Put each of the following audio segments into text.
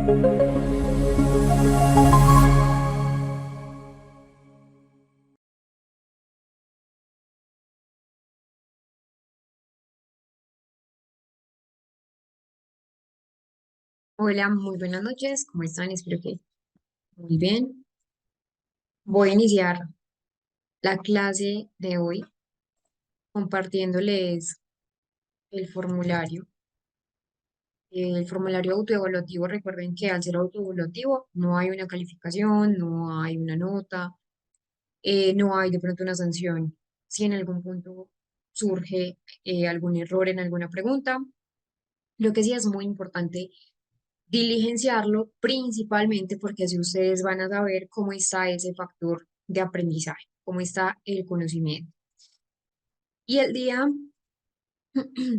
Hola, muy buenas noches. ¿Cómo están? Espero que muy bien. Voy a iniciar la clase de hoy compartiéndoles el formulario. El formulario autoevaluativo, recuerden que al ser autoevaluativo no hay una calificación, no hay una nota, no hay de pronto una sanción. Si en algún punto surge algún error en alguna pregunta, lo que sí es muy importante diligenciarlo principalmente porque así ustedes van a saber cómo está ese factor de aprendizaje, cómo está el conocimiento. Y el día,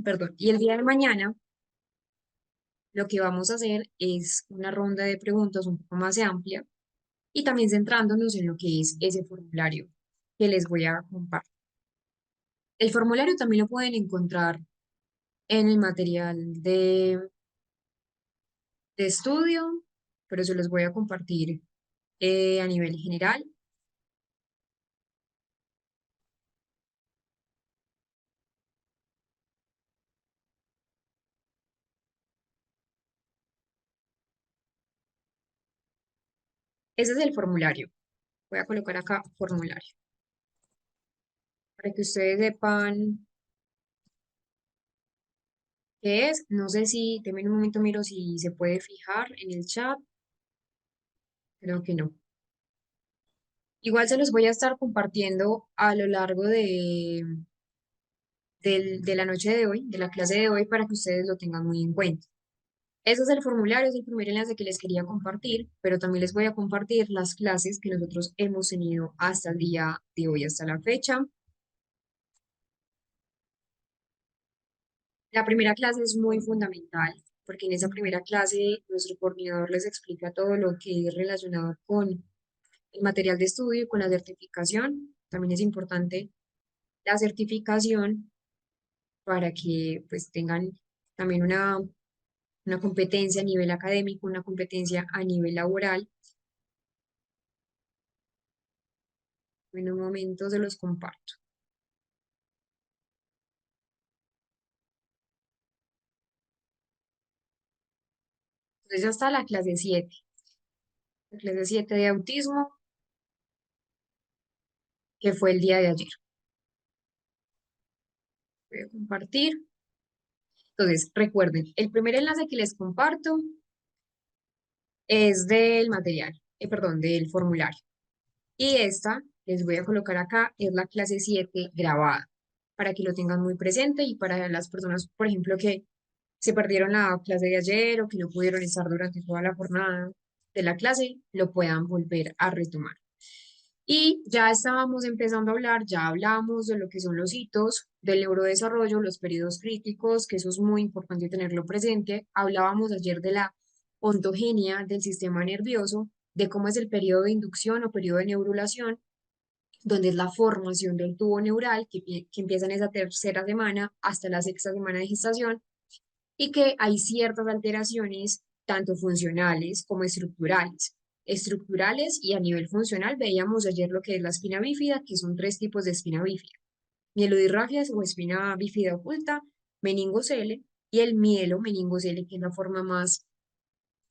perdón, y el día de mañana lo que vamos a hacer es una ronda de preguntas un poco más amplia y también centrándonos en lo que es ese formulario que les voy a compartir. El formulario también lo pueden encontrar en el material de estudio, pero se los voy a compartir a nivel general. Ese es el formulario. Voy a colocar acá formulario para que ustedes sepan qué es. No sé si, denme un momento, miro si se puede fijar en el chat. Creo que no. Igual se los voy a estar compartiendo a lo largo de la noche de hoy, de la clase de hoy, para que ustedes lo tengan muy en cuenta. Ese es el formulario, es el primer enlace que les quería compartir, pero también les voy a compartir las clases que nosotros hemos tenido hasta el día de hoy, hasta la fecha. La primera clase es muy fundamental porque en esa primera clase nuestro coordinador les explica todo lo que es relacionado con el material de estudio y con la certificación. También es importante la certificación para que pues tengan también una competencia a nivel académico, una competencia a nivel laboral. En un momento se los comparto. Entonces ya está la clase 7 de autismo, que fue el día de ayer. Voy a compartir. Entonces, recuerden, el primer enlace que les comparto es del material, perdón, del formulario. Y esta, les voy a colocar acá, es la clase 7 grabada, para que lo tengan muy presente y para las personas, por ejemplo, que se perdieron la clase de ayer o que no pudieron estar durante toda la jornada de la clase, lo puedan volver a retomar. Y ya estábamos empezando a hablar, ya hablamos de lo que son los hitos del neurodesarrollo, los periodos críticos, que eso es muy importante tenerlo presente. Hablábamos ayer de la ontogenia del sistema nervioso, de cómo es el periodo de inducción o periodo de neurulación, donde es la formación del tubo neural, que empieza en esa tercera semana hasta la sexta semana de gestación, y que hay ciertas alteraciones, tanto funcionales como estructurales. Estructurales y a nivel funcional veíamos ayer lo que es la espina bífida, que son tres tipos de espina bífida. Mielodirragia o espina bífida oculta, meningocele y el mielo meningocele, que es la forma más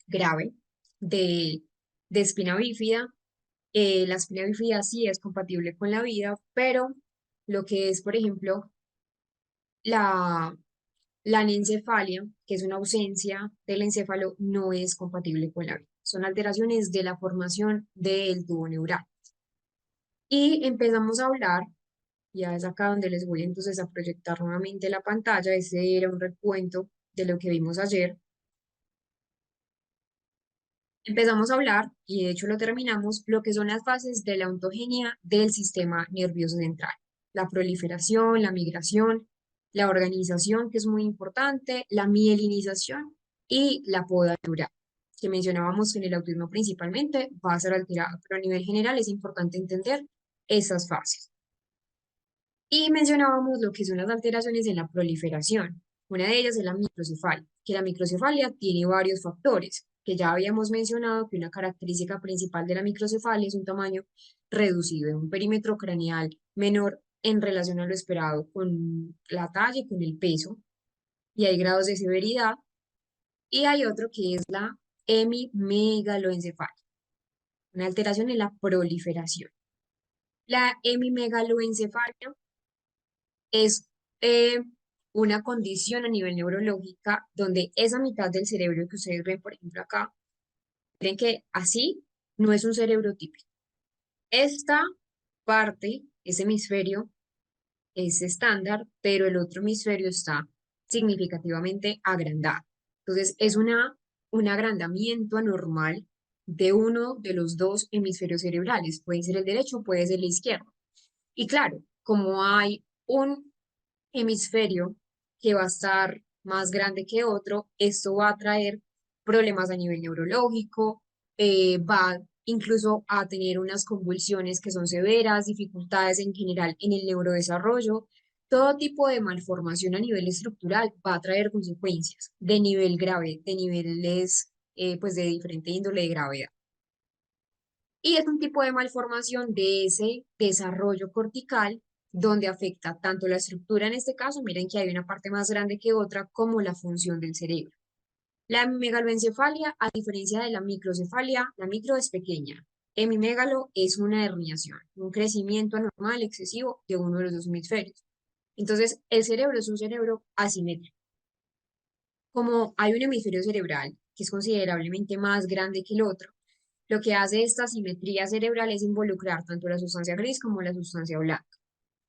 grave de, de espina bífida. La espina bífida sí es compatible con la vida, pero lo que es, por ejemplo, la, la anencefalia, que es una ausencia del encéfalo, no es compatible con la vida. Son alteraciones de la formación del tubo neural. Y empezamos a hablar, ya es acá donde les voy entonces a proyectar nuevamente la pantalla. Ese era un recuento de lo que vimos ayer. Empezamos a hablar, y de hecho lo terminamos, lo que son las fases de la ontogenia del sistema nervioso central. La proliferación, la migración, la organización, que es muy importante, la mielinización y la poda neural, que mencionábamos que en el autismo principalmente va a ser alterada, pero a nivel general es importante entender esas fases. Y mencionábamos lo que son las alteraciones en la proliferación. Una de ellas es la microcefalia, que la microcefalia tiene varios factores. que ya habíamos mencionado que una característica principal de la microcefalia es un tamaño reducido, en un perímetro craneal menor en relación a lo esperado con la talla y con el peso, y hay grados de severidad, y hay otro que es la hemimegaloencefalia, una alteración en la proliferación. La hemimegaloencefalia es eh, una condición a nivel neurológica donde esa mitad del cerebro que ustedes ven, por ejemplo, acá, creen que así no es un cerebro típico. Esta parte, ese hemisferio, es estándar, pero el otro hemisferio está significativamente agrandado. Entonces, es un agrandamiento anormal de uno de los dos hemisferios cerebrales. Puede ser el derecho, puede ser el izquierdo. Y claro, como hay un hemisferio que va a estar más grande que otro, esto va a traer problemas a nivel neurológico, va incluso a tener unas convulsiones que son severas, dificultades en general en el neurodesarrollo. Todo tipo de malformación a nivel estructural va a traer consecuencias de nivel grave, de niveles pues de diferente índole de gravedad. Y es un tipo de malformación de ese desarrollo cortical donde afecta tanto la estructura, en este caso, miren que hay una parte más grande que otra, como la función del cerebro. La megaloencefalia, a diferencia de la microcefalia, la micro es pequeña. Hemimegalo es una herniación, un crecimiento anormal excesivo de uno de los dos hemisferios. Entonces, el cerebro es un cerebro asimétrico. Como hay un hemisferio cerebral que es considerablemente más grande que el otro, lo que hace esta simetría cerebral es involucrar tanto la sustancia gris como la sustancia blanca.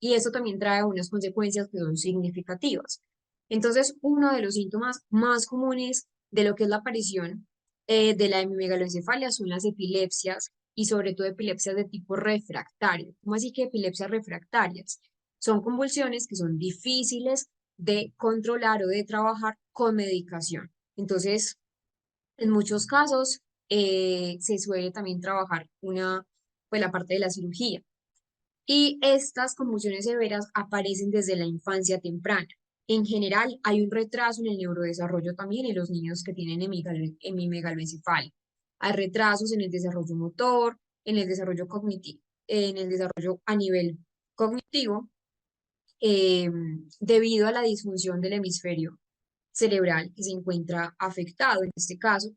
Y eso también trae unas consecuencias que son significativas. Entonces, uno de los síntomas más comunes de lo que es la aparición de la hemimegaloencefalia son las epilepsias y sobre todo epilepsias de tipo refractario. ¿Cómo así que epilepsias refractarias? Son convulsiones que son difíciles de controlar o de trabajar con medicación. Entonces, en muchos casos se suele también trabajar pues la parte de la cirugía. Y estas convulsiones severas aparecen desde la infancia temprana. En general, hay un retraso en el neurodesarrollo también en los niños que tienen hemimegaloencefalia. Hay retrasos en el desarrollo motor, en el desarrollo cognitivo, en el desarrollo a nivel cognitivo, eh, debido a la disfunción del hemisferio cerebral que se encuentra afectado, en este caso,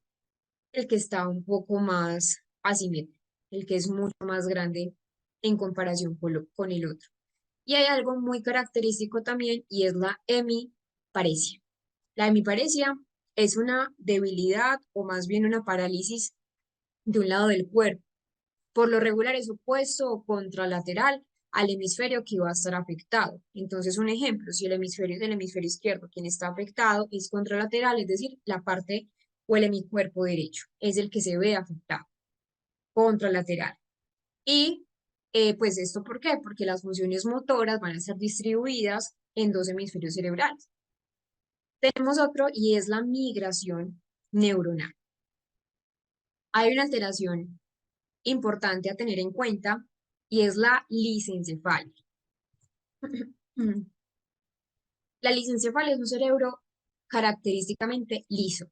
el que está un poco más asimétrico, el que es mucho más grande en comparación con el otro. Y hay algo muy característico también y es la hemiparesia. La hemiparesia es una debilidad o más bien una parálisis de un lado del cuerpo. Por lo regular es opuesto o contralateral al hemisferio que va a estar afectado. Entonces, un ejemplo, si el hemisferio es el hemisferio izquierdo, quien está afectado es contralateral, es decir, la parte o el hemicuerpo derecho es el que se ve afectado, contralateral. Y pues esto, ¿por qué? Porque las funciones motoras van a ser distribuidas en dos hemisferios cerebrales. Tenemos otro y es la migración neuronal. Hay una alteración importante a tener en cuenta y es la lisencefalia. La lisencefalia es un cerebro característicamente liso.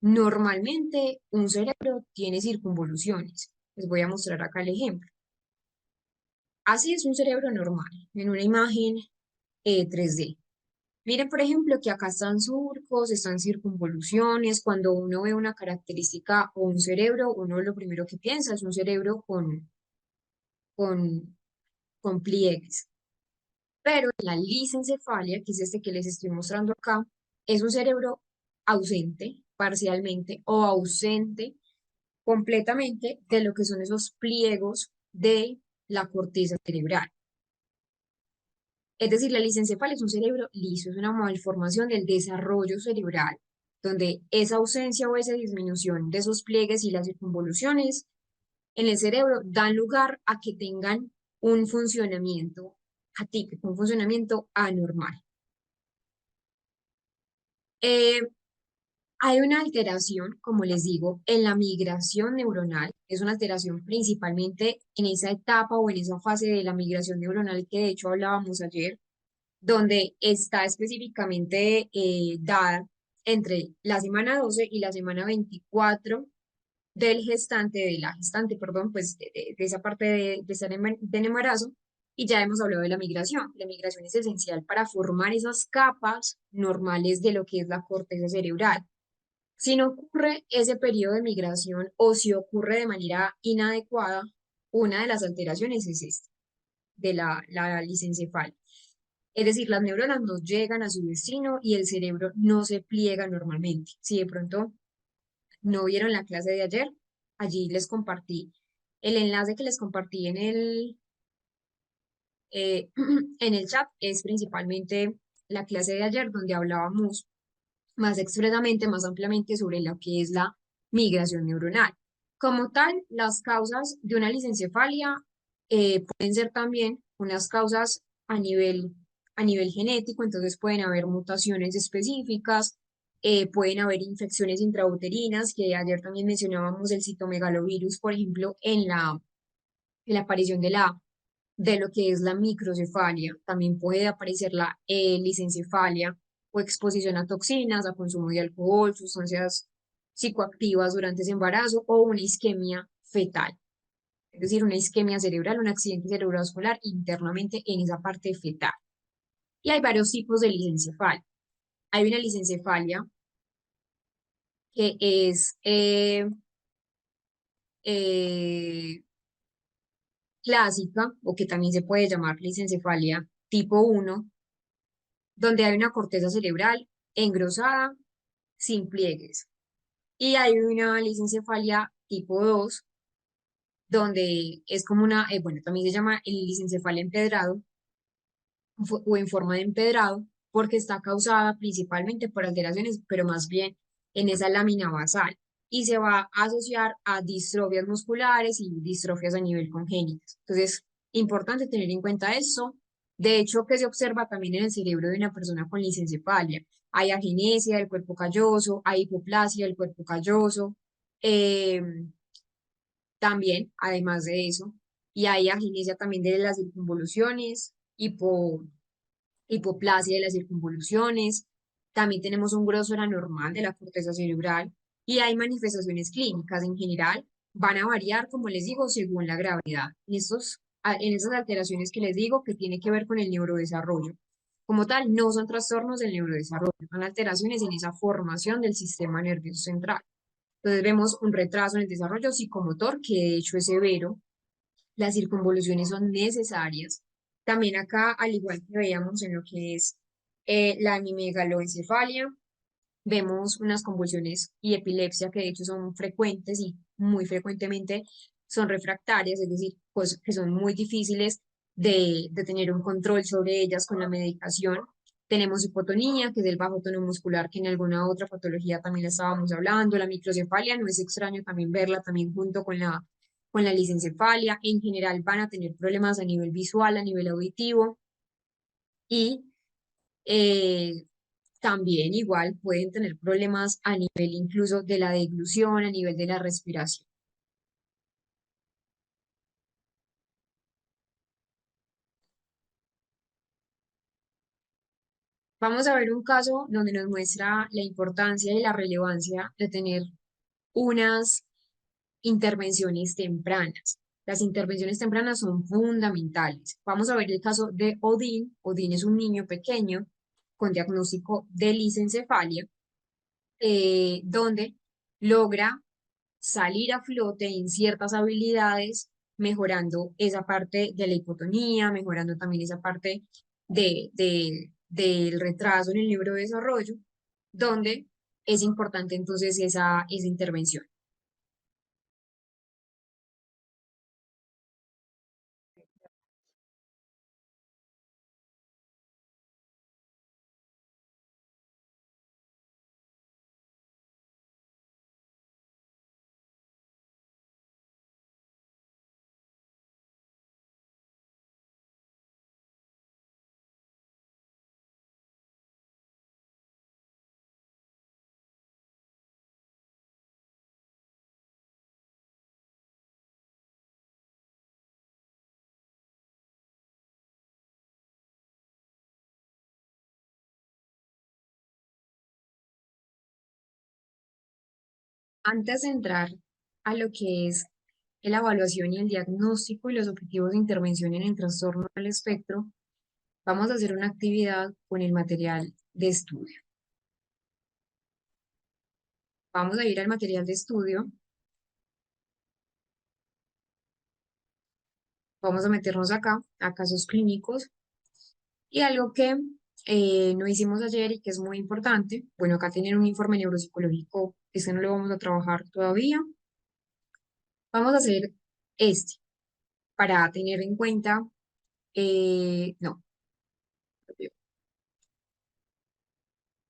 Normalmente un cerebro tiene circunvoluciones. Les voy a mostrar acá el ejemplo. Así es un cerebro normal, en una imagen 3D. Miren, por ejemplo, que acá están surcos, están circunvoluciones. Cuando uno ve una característica o un cerebro, uno lo primero que piensa es un cerebro con, con pliegues. Pero la lisencefalia, que es este que les estoy mostrando acá, es un cerebro ausente, parcialmente, o ausente completamente de lo que son esos pliegos de la corteza cerebral. Es decir, la lisencefalia es un cerebro liso, es una malformación del desarrollo cerebral, donde esa ausencia o esa disminución de esos pliegues y las circunvoluciones en el cerebro dan lugar a que tengan un funcionamiento atípico, un funcionamiento anormal. Eh, Hay una alteración, como les digo, en la migración neuronal. Es una alteración principalmente en esa etapa o en esa fase de la migración neuronal que de hecho hablábamos ayer, donde está específicamente dada entre la semana 12 y la semana 24 del gestante, de la gestante, perdón, pues de esa parte de estar en embarazo. Y ya hemos hablado de la migración. La migración es esencial para formar esas capas normales de lo que es la corteza cerebral. Si no ocurre ese periodo de migración o si ocurre de manera inadecuada, una de las alteraciones es esta, de la lisencefalia. Es decir, las neuronas no llegan a su destino y el cerebro no se pliega normalmente. Si de pronto no vieron la clase de ayer, allí les compartí el enlace que les compartí en el chat, es principalmente la clase de ayer donde hablábamos más expresamente, más ampliamente sobre lo que es la migración neuronal. Como tal, las causas de una lisencefalia pueden ser también unas causas a nivel genético, entonces pueden haber mutaciones específicas, pueden haber infecciones intrauterinas, que ayer también mencionábamos el citomegalovirus, por ejemplo, en la aparición de lo que es la microcefalia. También puede aparecer la lisencefalia o exposición a toxinas, a consumo de alcohol, sustancias psicoactivas durante ese embarazo o una isquemia fetal, es decir, una isquemia cerebral, un accidente cerebrovascular internamente en esa parte fetal. Y hay varios tipos de lisencefalia. Hay una lisencefalia que es eh, clásica o que también se puede llamar lisencefalia tipo 1, donde hay una corteza cerebral engrosada sin pliegues. Y hay una lisencefalia tipo 2 donde es como una, bueno, también se llama el lisencefalia empedrado o en forma de empedrado, porque está causada principalmente por alteraciones, pero más bien en esa lámina basal. Y se va a asociar a distrofias musculares y distrofias a nivel congénito. Entonces, importante tener en cuenta eso. De hecho, que se observa también en el cerebro de una persona con lisencefalia. Hay agenesia del cuerpo calloso, hay hipoplasia del cuerpo calloso, eh, también, además de eso, y hay agenesia también de las circunvoluciones, hipoplasia de las circunvoluciones, también tenemos un grosor anormal de la corteza cerebral y hay manifestaciones clínicas en general, van a variar, como les digo, según la gravedad. En esas alteraciones que les digo que tiene que ver con el neurodesarrollo. Como tal, no son trastornos del neurodesarrollo, son alteraciones en esa formación del sistema nervioso central. Entonces vemos un retraso en el desarrollo psicomotor, que de hecho es severo. Las circunvoluciones son necesarias. También acá, al igual que veíamos en lo que es la hemimegaloencefalia, vemos unas convulsiones y epilepsia que de hecho son frecuentes y muy frecuentemente son refractarias, es decir, pues, que son muy difíciles de tener un control sobre ellas con la medicación. Tenemos hipotonía, que es el bajo tono muscular, que en alguna otra patología también la estábamos hablando. La microcefalia, no es extraño también verla también junto con la lisencefalia. En general van a tener problemas a nivel visual, a nivel auditivo y eh, también igual pueden tener problemas a nivel incluso de la deglución, a nivel de la respiración. Vamos a ver un caso donde nos muestra la importancia y la relevancia de tener unas intervenciones tempranas. Las intervenciones tempranas son fundamentales. Vamos a ver el caso de Odín. Odín es un niño pequeño con diagnóstico de lisencefalia, donde logra salir a flote en ciertas habilidades, mejorando esa parte de la hipotonía, mejorando también esa parte del retraso en el neurodesarrollo, donde es importante entonces esa intervención. Antes de entrar a lo que es la evaluación y el diagnóstico y los objetivos de intervención en el trastorno del espectro, vamos a hacer una actividad con el material de estudio. Vamos a ir al material de estudio, vamos a meternos acá, a casos clínicos, y algo que no hicimos ayer y que es muy importante, bueno, acá tienen un informe neuropsicológico, este no lo vamos a trabajar todavía, vamos a hacer este para tener en cuenta, no,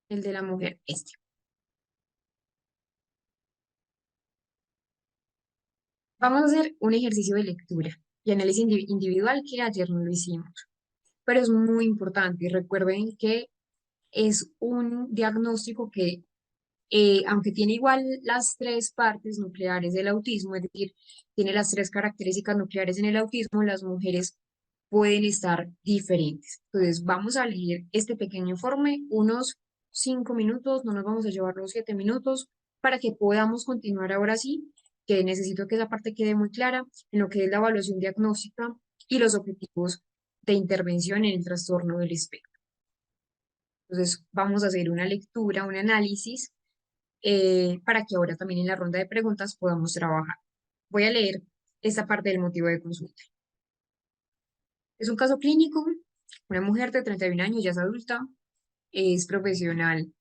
el de la mujer, este. Vamos a hacer un ejercicio de lectura y análisis individual que ayer no lo hicimos, pero es muy importante y recuerden que es un diagnóstico que, aunque tiene igual las tres partes nucleares del autismo, es decir, tiene las tres características nucleares en el autismo, las mujeres pueden estar diferentes. Entonces, vamos a leer este pequeño informe, unos 5 minutos, no nos vamos a llevar los 7 minutos, para que podamos continuar ahora sí, que necesito que esa parte quede muy clara en lo que es la evaluación diagnóstica y los objetivos de intervención en el trastorno del espectro. Entonces, vamos a hacer una lectura, un análisis, para que ahora también en la ronda de preguntas podamos trabajar. Voy a leer esta parte del motivo de consulta. Es un caso clínico, una mujer de 31 años, ya es adulta, es profesional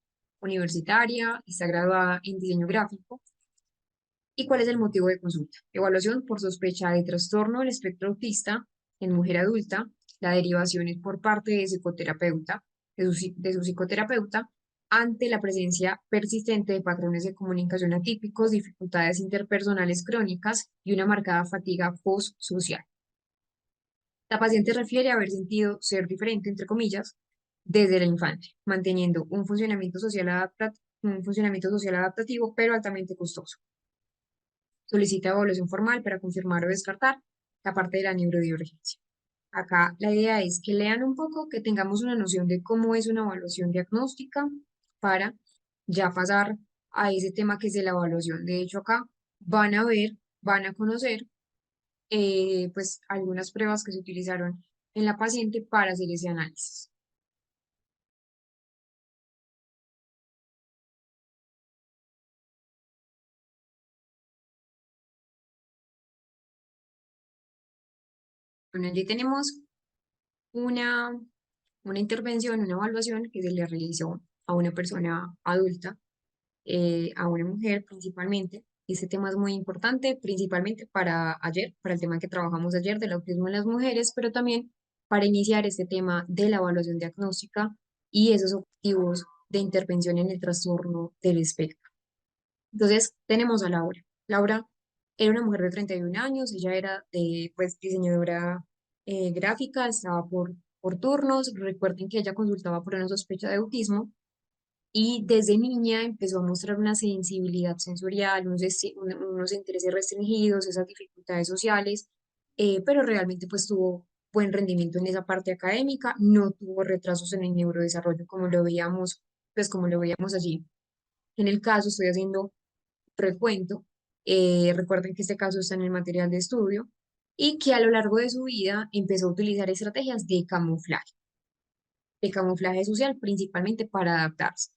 universitaria, está graduada en diseño gráfico. ¿Y cuál es el motivo de consulta? Evaluación por sospecha de trastorno del espectro autista en mujer adulta. La derivación es por parte de psicoterapeuta, de su psicoterapeuta, ante la presencia persistente de patrones de comunicación atípicos, dificultades interpersonales crónicas y una marcada fatiga post-social. La paciente refiere a haber sentido ser diferente, entre comillas, desde la infancia, manteniendo un funcionamiento social adaptativo, pero altamente costoso. Solicita evaluación formal para confirmar o descartar la parte de la neurodivergencia. Acá la idea es que lean un poco, que tengamos una noción de cómo es una evaluación diagnóstica para ya pasar a ese tema que es de la evaluación. De hecho, acá van a ver, van a conocer pues algunas pruebas que se utilizaron en la paciente para hacer ese análisis. Bueno, allí tenemos una, una intervención, una evaluación que se le realizó a una persona adulta, a una mujer principalmente. Este tema es muy importante, principalmente para ayer, para el tema que trabajamos ayer del autismo en las mujeres, pero también para iniciar este tema de la evaluación diagnóstica y esos objetivos de intervención en el trastorno del espectro. Entonces, tenemos a Laura. Laura era una mujer de 31 años, ella era pues, diseñadora gráfica, estaba por turnos. Recuerden que ella consultaba por una sospecha de autismo y desde niña empezó a mostrar una sensibilidad sensorial, unos intereses restringidos, esas dificultades sociales, pero realmente pues tuvo buen rendimiento en esa parte académica, no tuvo retrasos en el neurodesarrollo como lo veíamos, pues como lo veíamos allí. En el caso, estoy haciendo recuento, recuerden que este caso está en el material de estudio, y que a lo largo de su vida empezó a utilizar estrategias de camuflaje social, principalmente para adaptarse.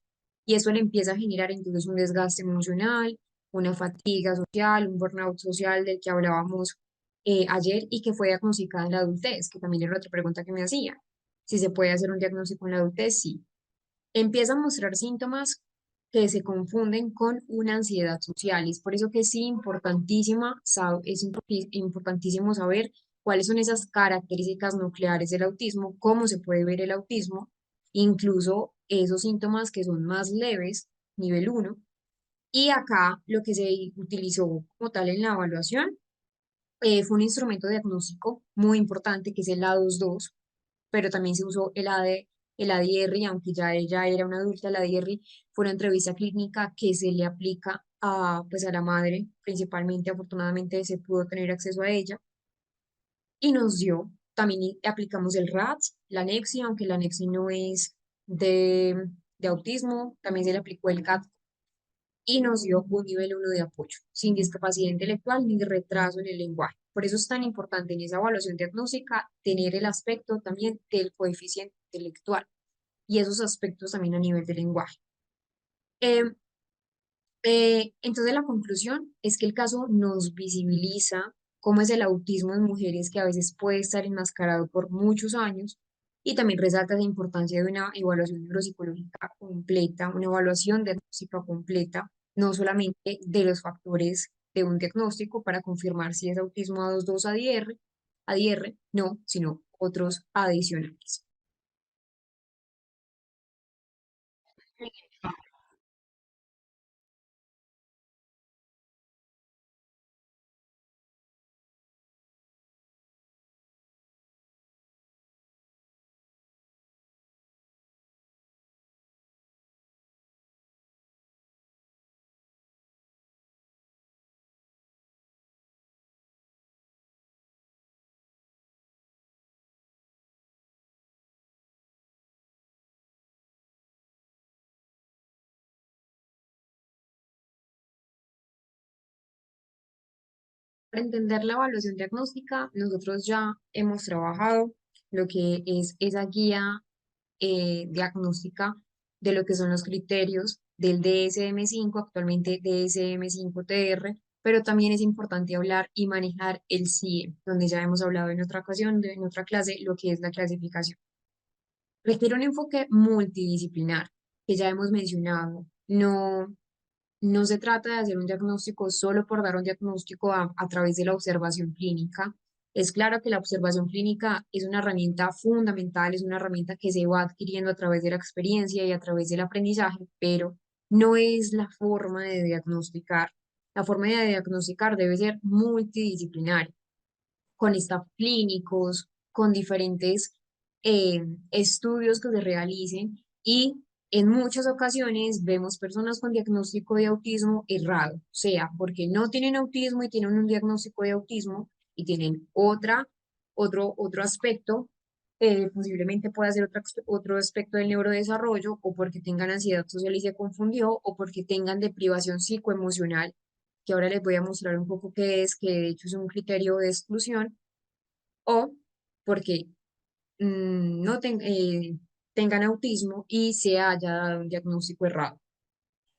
Y eso le empieza a generar entonces un desgaste emocional, una fatiga social, un burnout social del que hablábamos ayer y que fue diagnosticada en la adultez, que también era otra pregunta que me hacía. Si se puede hacer un diagnóstico en la adultez, sí. Empieza a mostrar síntomas que se confunden con una ansiedad social. Y es por eso que sí, importantísimo saber cuáles son esas características nucleares del autismo, cómo se puede ver el autismo, incluso esos síntomas que son más leves, nivel uno. Y acá lo que se utilizó como tal en la evaluación fue un instrumento diagnóstico muy importante que es el A22, pero también se usó el ADR, aunque ya ella era una adulta. El ADR fue una entrevista clínica que se le aplica a, pues a la madre, principalmente. Afortunadamente se pudo tener acceso a ella y nos dio, también aplicamos el RATS, la Nexi, aunque la Nexi no es de, de autismo, también se le aplicó el CAT y nos dio un nivel 1 de apoyo, sin discapacidad intelectual ni retraso en el lenguaje. Por eso es tan importante en esa evaluación diagnóstica tener el aspecto también del coeficiente intelectual y esos aspectos también a nivel de lenguaje. Em, entonces la conclusión es que el caso nos visibiliza cómo es el autismo en mujeres que a veces puede estar enmascarado por muchos años y también resalta la importancia de una evaluación neuropsicológica completa, una evaluación diagnóstica completa, no solamente de los factores de un diagnóstico para confirmar si es autismo A22 ADR, no, sino otros adicionales. Para entender la evaluación diagnóstica, nosotros ya hemos trabajado lo que es esa guía diagnóstica de lo que son los criterios del DSM-5, actualmente DSM-5-TR, pero también es importante hablar y manejar el CIE, donde ya hemos hablado en otra ocasión, en otra clase, lo que es la clasificación. Requiere un enfoque multidisciplinar, que ya hemos mencionado. No se trata de hacer un diagnóstico solo por dar un diagnóstico a través de la observación clínica. Es claro que la observación clínica es una herramienta fundamental, es una herramienta que se va adquiriendo a través de la experiencia y a través del aprendizaje, pero no es la forma de diagnosticar. La forma de diagnosticar debe ser multidisciplinaria con staff clínicos, con diferentes estudios que se realicen y en muchas ocasiones vemos personas con diagnóstico de autismo errado, o sea, porque no tienen autismo y tienen un diagnóstico de autismo y tienen otro aspecto, posiblemente pueda ser otro aspecto del neurodesarrollo o porque tengan ansiedad social y se confundió o porque tengan deprivación psicoemocional, que ahora les voy a mostrar un poco qué es, que de hecho es un criterio de exclusión o porque no tengan autismo y se haya dado un diagnóstico errado,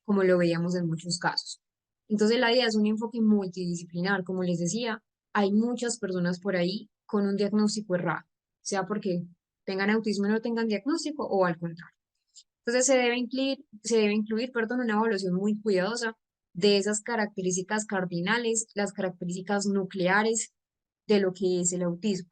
como lo veíamos en muchos casos. Entonces la idea es un enfoque multidisciplinar, como les decía, hay muchas personas por ahí con un diagnóstico errado, sea porque tengan autismo y no tengan diagnóstico o al contrario. Entonces se debe incluir, perdón, una evaluación muy cuidadosa de esas características cardinales, las características nucleares de lo que es el autismo,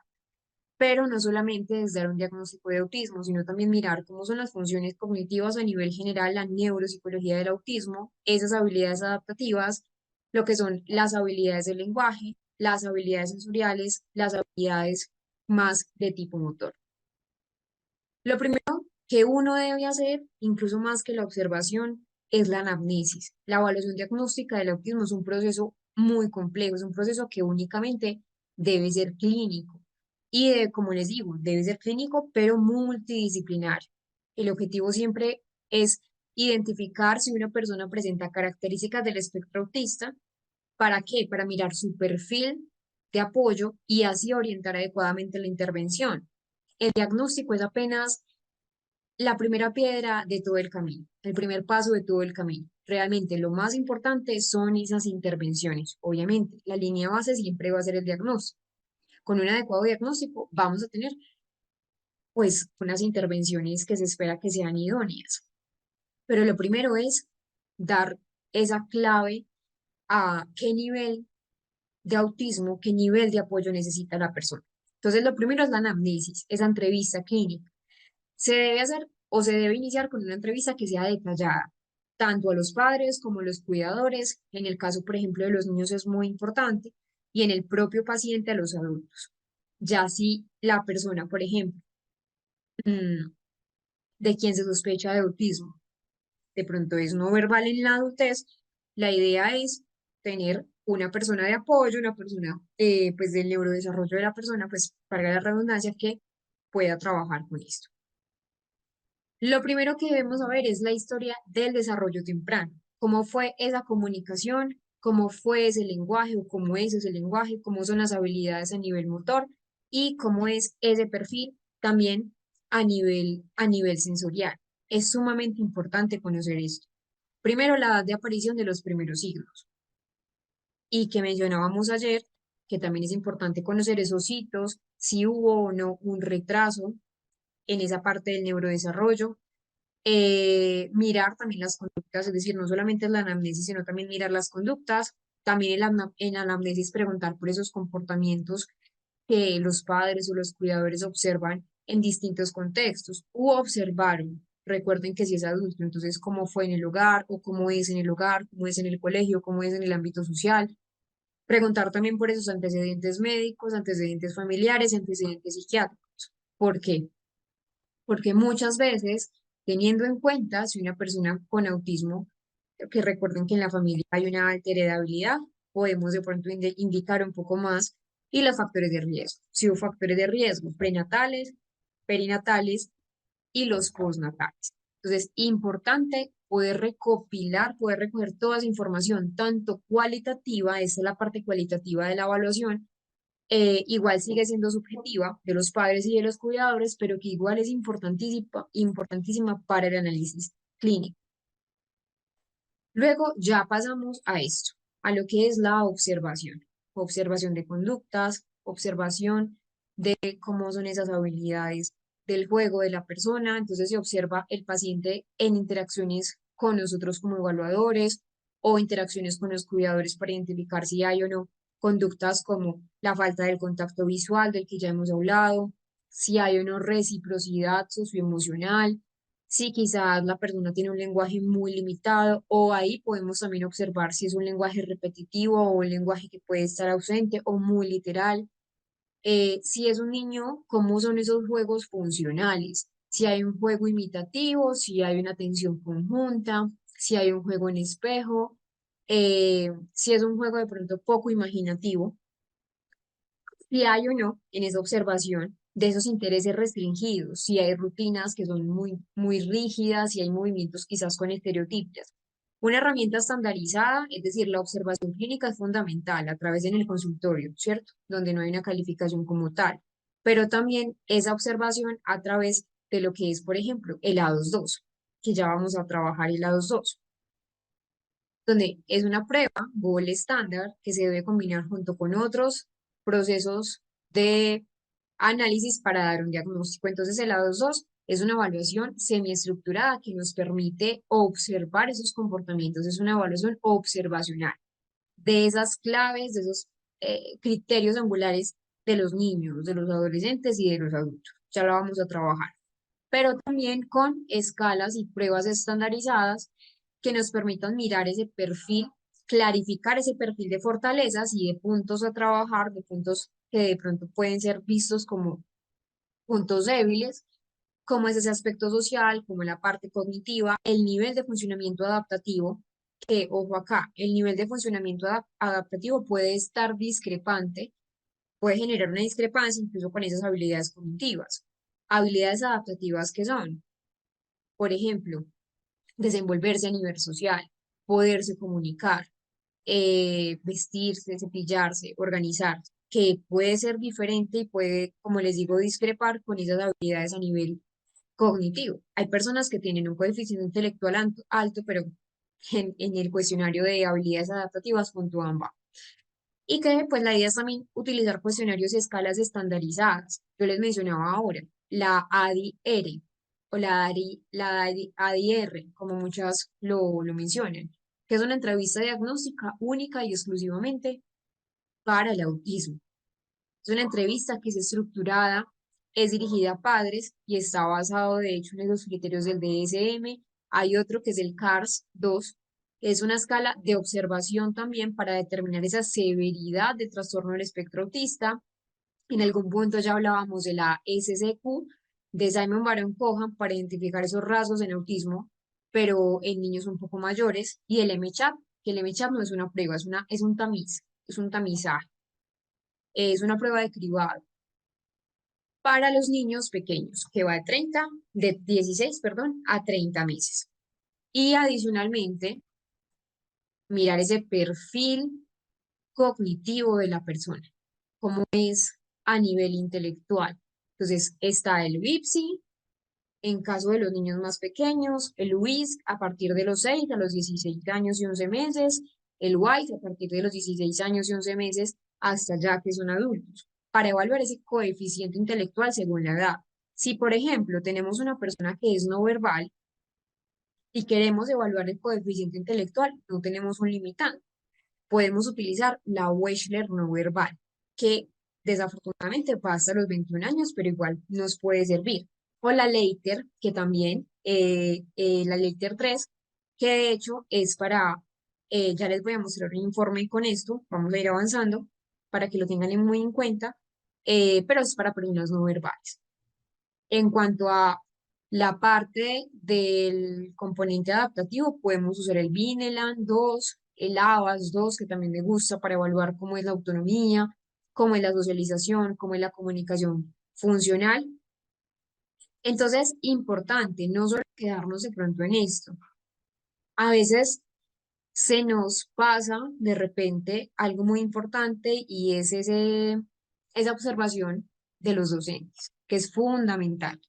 pero no solamente es dar un diagnóstico de autismo, sino también mirar cómo son las funciones cognitivas a nivel general, la neuropsicología del autismo, esas habilidades adaptativas, lo que son las habilidades del lenguaje, las habilidades sensoriales, las habilidades más de tipo motor. Lo primero que uno debe hacer, incluso más que la observación, es la anamnesis. La evaluación diagnóstica del autismo es un proceso muy complejo, es un proceso que únicamente debe ser clínico. Y como les digo, debe ser clínico, pero multidisciplinario. El objetivo siempre es identificar si una persona presenta características del espectro autista. ¿Para qué? Para mirar su perfil de apoyo y así orientar adecuadamente la intervención. El diagnóstico es apenas la primera piedra de todo el camino, el primer paso de todo el camino. Realmente lo más importante son esas intervenciones. Obviamente, la línea base siempre va a ser el diagnóstico. Con un adecuado diagnóstico vamos a tener pues unas intervenciones que se espera que sean idóneas. Pero lo primero es dar esa clave a qué nivel de autismo, qué nivel de apoyo necesita la persona. Entonces, lo primero es la anamnesis, esa entrevista clínica. Se debe hacer o se debe iniciar con una entrevista que sea detallada, tanto a los padres como a los cuidadores. En el caso, por ejemplo, de los niños es muy importante y en el propio paciente a los adultos. Ya si la persona, por ejemplo, mm, de quien se sospecha de autismo, de pronto es no verbal en la adultez, la idea es tener una persona de apoyo, una persona pues del neurodesarrollo de la persona, pues para la redundancia, que pueda trabajar con esto. Lo primero que debemos saber es la historia del desarrollo temprano. cómo fue esa comunicación, cómo fue ese lenguaje o cómo es ese lenguaje, cómo son las habilidades a nivel motor y cómo es ese perfil también a nivel sensorial. Es sumamente importante conocer esto. Primero, la edad de aparición de los primeros signos y que mencionábamos ayer, que también es importante conocer esos hitos, si hubo o no un retraso en esa parte del neurodesarrollo, mirar también las conductas, es decir, no solamente la anamnesis, sino también mirar las conductas, también en anamnesis preguntar por esos comportamientos que los padres o los cuidadores observan en distintos contextos u observaron. Recuerden que si es adulto, entonces cómo fue en el hogar o cómo es en el hogar, cómo es en el colegio, cómo es en el ámbito social. Preguntar también por esos antecedentes médicos, antecedentes familiares, antecedentes psiquiátricos. ¿Por qué? Porque muchas veces, teniendo en cuenta si una persona con autismo, que recuerden que en la familia hay una alta heredabilidad, podemos de pronto indicar un poco más, y los factores de riesgo. Si hubo factores de riesgo prenatales, perinatales y los postnatales. Entonces, importante poder recopilar, poder recoger toda esa información, tanto cualitativa, esa es la parte cualitativa de la evaluación, igual sigue siendo subjetiva de los padres y de los cuidadores, pero que igual es importantísima, importantísima para el análisis clínico. Luego ya pasamos a esto, a lo que es la observación. Observación de conductas, observación de cómo son esas habilidades del juego de la persona. Entonces se observa el paciente en interacciones con nosotros como evaluadores o interacciones con los cuidadores para identificar si hay o no conductas como la falta del contacto visual del que ya hemos hablado, si hay o no reciprocidad socioemocional, si quizás la persona tiene un lenguaje muy limitado o ahí podemos también observar si es un lenguaje repetitivo o un lenguaje que puede estar ausente o muy literal. Si es un niño, cómo son esos juegos funcionales, si hay un juego imitativo, si hay una atención conjunta, si hay un juego en espejo, si es un juego de pronto poco imaginativo, si hay o no en esa observación de esos intereses restringidos, si hay rutinas que son muy rígidas, si hay movimientos quizás con estereotipos. Una herramienta estandarizada, es decir, la observación clínica es fundamental a través en el consultorio, ¿cierto? Donde no hay una calificación como tal, pero también esa observación a través de lo que es, por ejemplo, el A22, que ya vamos a trabajar el A22, donde es una prueba Google estándar que se debe combinar junto con otros procesos de análisis para dar un diagnóstico. Entonces, el A22 es una evaluación semiestructurada que nos permite observar esos comportamientos, es una evaluación observacional de esas claves, de esos criterios angulares de los niños, de los adolescentes y de los adultos. Ya lo vamos a trabajar, pero también con escalas y pruebas estandarizadas que nos permitan mirar ese perfil, clarificar ese perfil de fortalezas y de puntos a trabajar, de puntos que de pronto pueden ser vistos como puntos débiles, como es ese aspecto social, como la parte cognitiva, el nivel de funcionamiento adaptativo, que, ojo acá, el nivel de funcionamiento adaptativo puede estar discrepante, puede generar una discrepancia incluso con esas habilidades cognitivas. Habilidades adaptativas que son, por ejemplo, desenvolverse a nivel social, poderse comunicar, vestirse, cepillarse, organizar, que puede ser diferente y puede, como les digo, discrepar con esas habilidades a nivel cognitivo. Hay personas que tienen un coeficiente intelectual alto, pero en el cuestionario de habilidades adaptativas puntúan bajo. Y que pues la idea es también utilizar cuestionarios y escalas estandarizadas. Yo les mencionaba ahora la ADI-R o la ADI-R, como muchas lo mencionan, que es una entrevista diagnóstica única y exclusivamente para el autismo. Es una entrevista que es estructurada, es dirigida a padres y está basado de hecho en los criterios del DSM. Hay otro que es el CARS-2, que es una escala de observación también para determinar esa severidad de trastorno del espectro autista. En algún punto ya hablábamos de la SCQ, de Simon Baron Cohen, para identificar esos rasgos en autismo, pero en niños un poco mayores, y el MCHAP, que el MCHAP no es una prueba, es un tamiz, es un tamizaje, es una prueba de cribado para los niños pequeños, que va de 16, perdón, a 30 meses. Y adicionalmente, mirar ese perfil cognitivo de la persona, cómo es a nivel intelectual. Entonces, está el WIPSI, en caso de los niños más pequeños, el WISC a partir de los 6 a los 16 años y 11 meses, el WISE a partir de los 16 años y 11 meses hasta ya que son adultos, para evaluar ese coeficiente intelectual según la edad. Si, por ejemplo, tenemos una persona que es no verbal y queremos evaluar el coeficiente intelectual, no tenemos un limitante. Podemos utilizar la Wechsler no verbal, que desafortunadamente va hasta los 21 años, pero igual nos puede servir. O la Leiter, que también, la Leiter 3, que de hecho es para, ya les voy a mostrar un informe con esto, vamos a ir avanzando para que lo tengan muy en cuenta, pero es para personas no verbales. En cuanto a la parte del componente adaptativo, podemos usar el Vineland 2, el ABAS 2, que también me gusta para evaluar cómo es la autonomía, cómo es la socialización, cómo es la comunicación funcional. Entonces, importante, no solo quedarnos de pronto en esto. A veces se nos pasa de repente algo muy importante y es esa observación de los docentes, que es fundamental.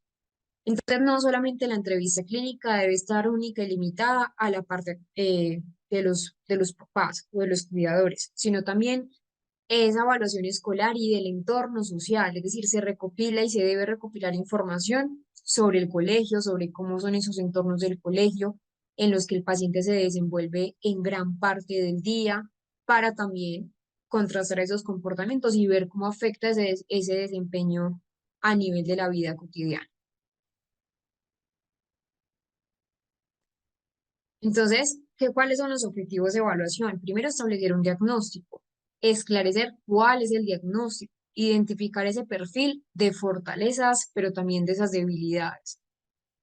Entonces, no solamente la entrevista clínica debe estar única y limitada a la parte de los papás o de los cuidadores, sino también esa evaluación escolar y del entorno social, es decir, se recopila y se debe recopilar información sobre el colegio, sobre cómo son esos entornos del colegio en los que el paciente se desenvuelve en gran parte del día, para también contrastar esos comportamientos y ver cómo afecta ese desempeño a nivel de la vida cotidiana. Entonces, ¿cuáles son los objetivos de evaluación? Primero, establecer un diagnóstico, esclarecer cuál es el diagnóstico, identificar ese perfil de fortalezas, pero también de esas debilidades,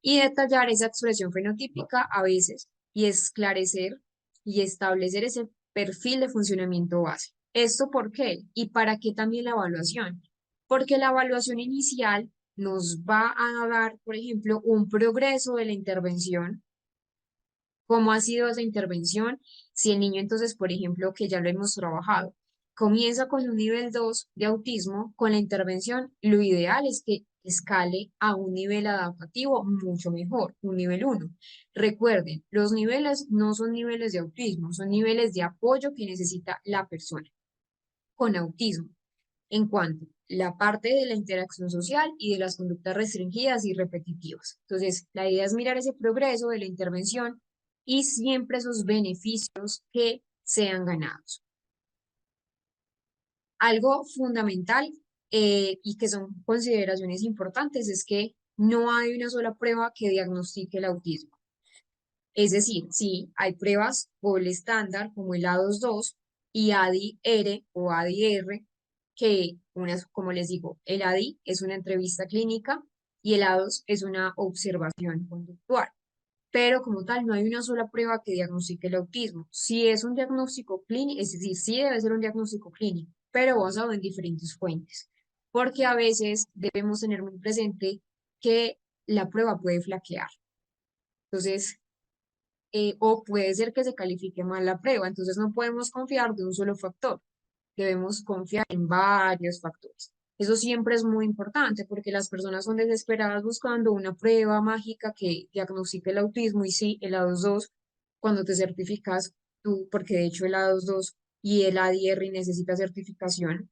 y detallar esa expresión fenotípica a veces, y esclarecer y establecer ese perfil de funcionamiento base. ¿Esto por qué? ¿Y para qué también la evaluación? Porque la evaluación inicial nos va a dar, por ejemplo, un progreso de la intervención. ¿Cómo ha sido esa intervención? Si el niño entonces, por ejemplo, que ya lo hemos trabajado, comienza con un nivel 2 de autismo, con la intervención, lo ideal es que escale a un nivel adaptativo mucho mejor, un nivel 1. Recuerden, los niveles no son niveles de autismo, son niveles de apoyo que necesita la persona con autismo en cuanto a la parte de la interacción social y de las conductas restringidas y repetitivas. Entonces, la idea es mirar ese progreso de la intervención y siempre esos beneficios que sean ganados. Algo fundamental y que son consideraciones importantes es que no hay una sola prueba que diagnostique el autismo. Es decir, sí, hay pruebas gold estándar como el A22 y ADI-R o ADI-R, que como les digo, el ADI es una entrevista clínica y el A2 es una observación conductual. Pero como tal, no hay una sola prueba que diagnostique el autismo. Si es un diagnóstico clínico, es decir, sí debe ser un diagnóstico clínico, pero basado en diferentes fuentes. Porque a veces debemos tener muy presente que la prueba puede flaquear. Entonces, o puede ser que se califique mal la prueba, entonces no podemos confiar de un solo factor, debemos confiar en varios factores. Eso siempre es muy importante porque las personas son desesperadas buscando una prueba mágica que diagnostique el autismo y sí, el A22, cuando te certificas tú, porque de hecho el A22 y el ADR necesita certificación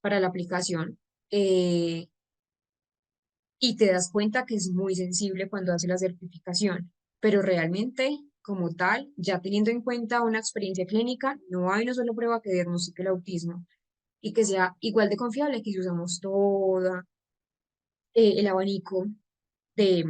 para la aplicación, eh, y te das cuenta que es muy sensible cuando hace la certificación, pero realmente, como tal, ya teniendo en cuenta una experiencia clínica, no hay una sola prueba que diagnostique el autismo y que sea igual de confiable que si usamos todo el abanico de,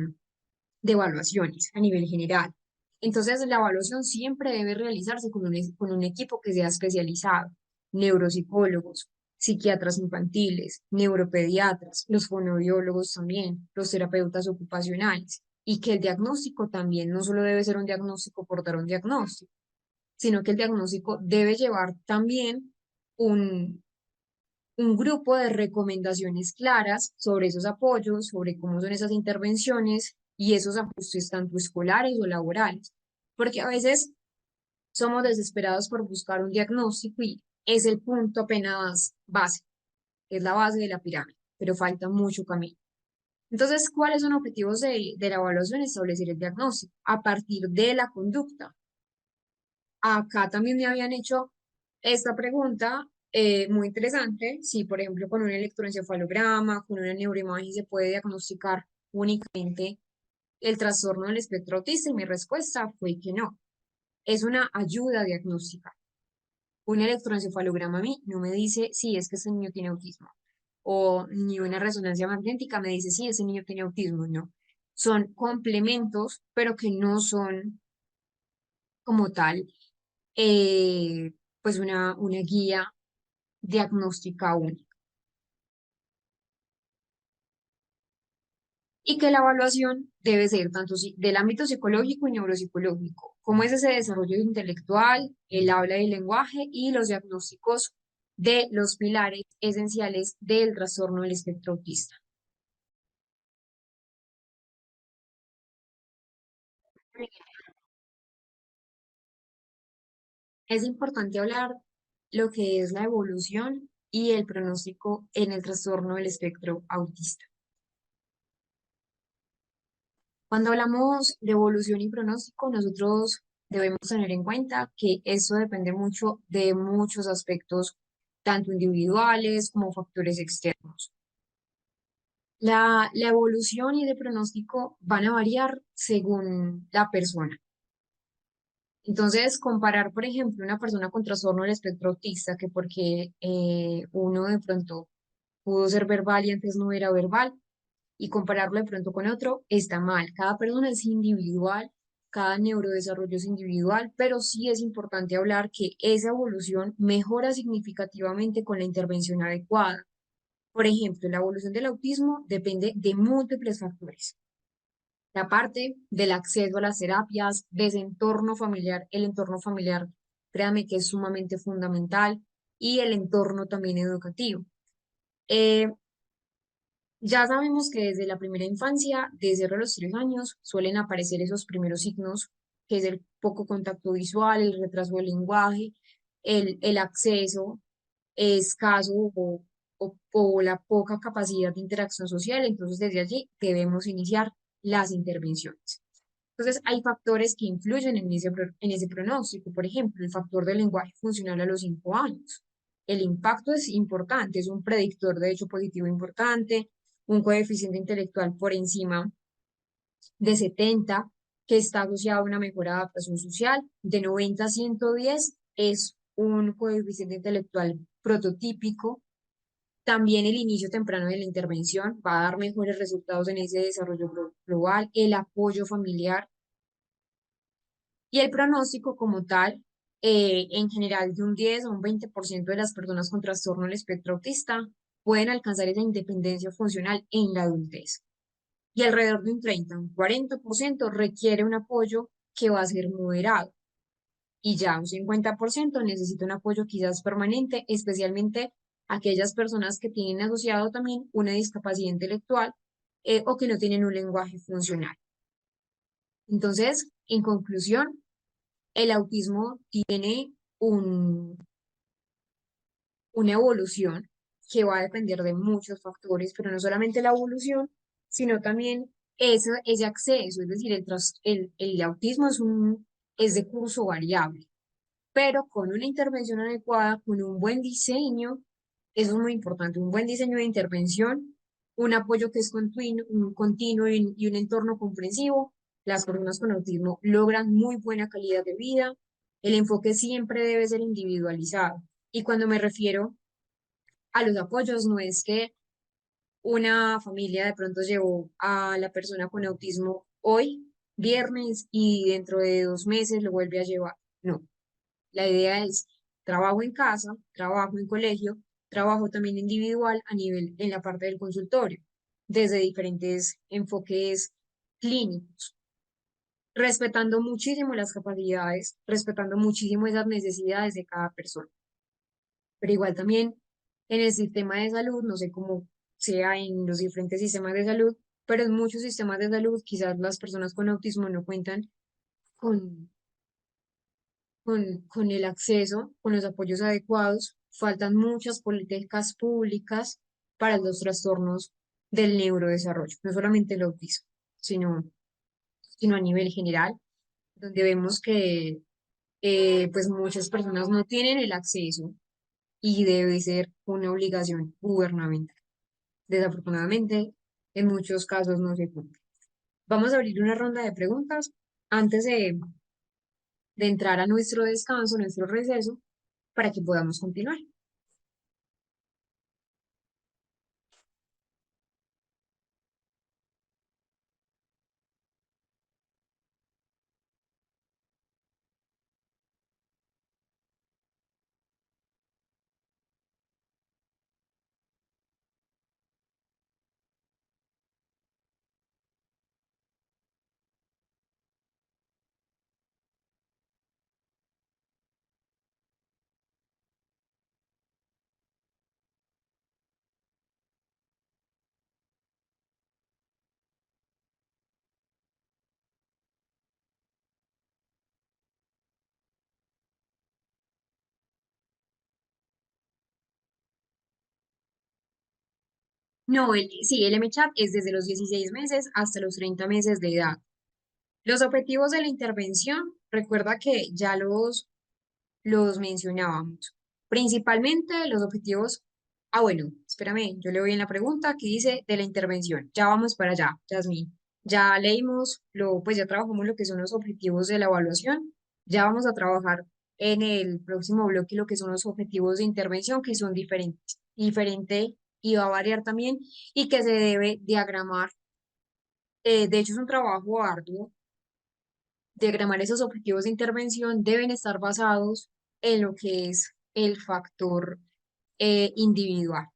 de evaluaciones a nivel general. Entonces, la evaluación siempre debe realizarse con un equipo que sea especializado, neuropsicólogos, psiquiatras infantiles, neuropediatras, los fonoaudiólogos también, los terapeutas ocupacionales, y que el diagnóstico también no solo debe ser un diagnóstico por dar un diagnóstico, sino que el diagnóstico debe llevar también un grupo de recomendaciones claras sobre esos apoyos, sobre cómo son esas intervenciones y esos ajustes tanto escolares o laborales. Porque a veces Somos desesperados por buscar un diagnóstico y es el punto apenas base, es la base de la pirámide, pero falta mucho camino. Entonces, ¿cuáles son objetivos de la evaluación? Establecer el diagnóstico a partir de la conducta. Acá también me habían hecho esta pregunta muy interesante. Si, por ejemplo, con un electroencefalograma, con una neuroimagen se puede diagnosticar únicamente el trastorno del espectro autista, y mi respuesta fue que no. Es una ayuda diagnóstica. Un electroencefalograma a mí no me dice si es que ese niño tiene autismo. O ni una resonancia magnética me dice si ese niño tiene autismo. No. Son complementos, pero que no son como tal, pues una guía diagnóstica única. Y que la evaluación debe ser tanto del ámbito psicológico y neuropsicológico, como es ese desarrollo intelectual, el habla y el lenguaje y los diagnósticos de los pilares esenciales del trastorno del espectro autista. Es importante hablar lo que es la evolución y el pronóstico en el trastorno del espectro autista. Cuando hablamos de evolución y pronóstico, nosotros debemos tener en cuenta que eso depende mucho de muchos aspectos, tanto individuales como factores externos. La evolución y el pronóstico van a variar según la persona. Entonces, comparar, por ejemplo, una persona con trastorno del espectro autista, que porque uno de pronto pudo ser verbal y antes no era verbal, y compararlo de pronto con otro, está mal. Cada persona es individual, cada neurodesarrollo es individual, pero sí es importante hablar que esa evolución mejora significativamente con la intervención adecuada. Por ejemplo, la evolución del autismo depende de múltiples factores. La parte del acceso a las terapias, de ese entorno familiar, el entorno familiar, créame que es sumamente fundamental, y el entorno también educativo. Eh, Ya sabemos que desde la primera infancia, desde los 3 años, suelen aparecer esos primeros signos, que es el poco contacto visual, el retraso del lenguaje, el acceso escaso o la poca capacidad de interacción social. Entonces, desde allí debemos iniciar las intervenciones. Entonces, hay factores que influyen en ese pronóstico. Por ejemplo, el factor del lenguaje funcional a los 5 años. El impacto es importante, es un predictor de hecho positivo importante, un coeficiente intelectual por encima de 70, que está asociado a una mejor adaptación social. De 90 a 110 es un coeficiente intelectual prototípico. También el inicio temprano de la intervención va a dar mejores resultados en ese desarrollo global, el apoyo familiar y el pronóstico como tal. En general, de un 10 a un 20% de las personas con trastorno del espectro autista pueden alcanzar esa independencia funcional en la adultez. Y alrededor de un 30 a un 40% requiere un apoyo que va a ser moderado. Y ya un 50% necesita un apoyo quizás permanente, especialmente aquellas personas que tienen asociado también una discapacidad intelectual, o que no tienen un lenguaje funcional. Entonces, en conclusión, el autismo tiene una evolución que va a depender de muchos factores, pero no solamente la evolución, sino también ese acceso, es decir, el autismo es de curso variable, pero con una intervención adecuada, con un buen diseño, eso es muy importante, un buen diseño de intervención, un apoyo que es continuo, un continuo y un entorno comprensivo. Las personas con autismo logran muy buena calidad de vida. El enfoque siempre debe ser individualizado. Y cuando me refiero a los apoyos, no es que una familia de pronto llevó a la persona con autismo hoy, viernes, y dentro de 2 meses lo vuelve a llevar. No, la idea es trabajo en casa, trabajo en colegio, trabajo también individual a nivel en la parte del consultorio, desde diferentes enfoques clínicos, respetando muchísimo las capacidades, respetando muchísimo esas necesidades de cada persona. Pero igual también en el sistema de salud, no sé cómo sea en los diferentes sistemas de salud, pero en muchos sistemas de salud quizás las personas con autismo no cuentan con con el acceso, con los apoyos adecuados. Faltan muchas políticas públicas para los trastornos del neurodesarrollo, no solamente el autismo, sino, sino a nivel general, donde vemos que pues muchas personas no tienen el acceso y debe ser una obligación gubernamental. Desafortunadamente, en muchos casos no se cumple. Vamos a abrir una ronda de preguntas antes de entrar a nuestro descanso, nuestro receso, para que podamos continuar. No, sí, el MCHAT es desde los 16 meses hasta los 30 meses de edad. Los objetivos de la intervención, recuerda que ya los mencionábamos. Principalmente los objetivos. Ah, bueno, espérame, yo le voy en la pregunta que dice de la intervención. Ya vamos para allá, Yasmín. Ya leímos, pues ya trabajamos lo que son los objetivos de la evaluación. Ya vamos a trabajar en el próximo bloque lo que son los objetivos de intervención, que son diferentes. Diferente y va a variar también y que se debe diagramar. De hecho, es un trabajo arduo. Diagramar esos objetivos de intervención deben estar basados en lo que es el factor individual.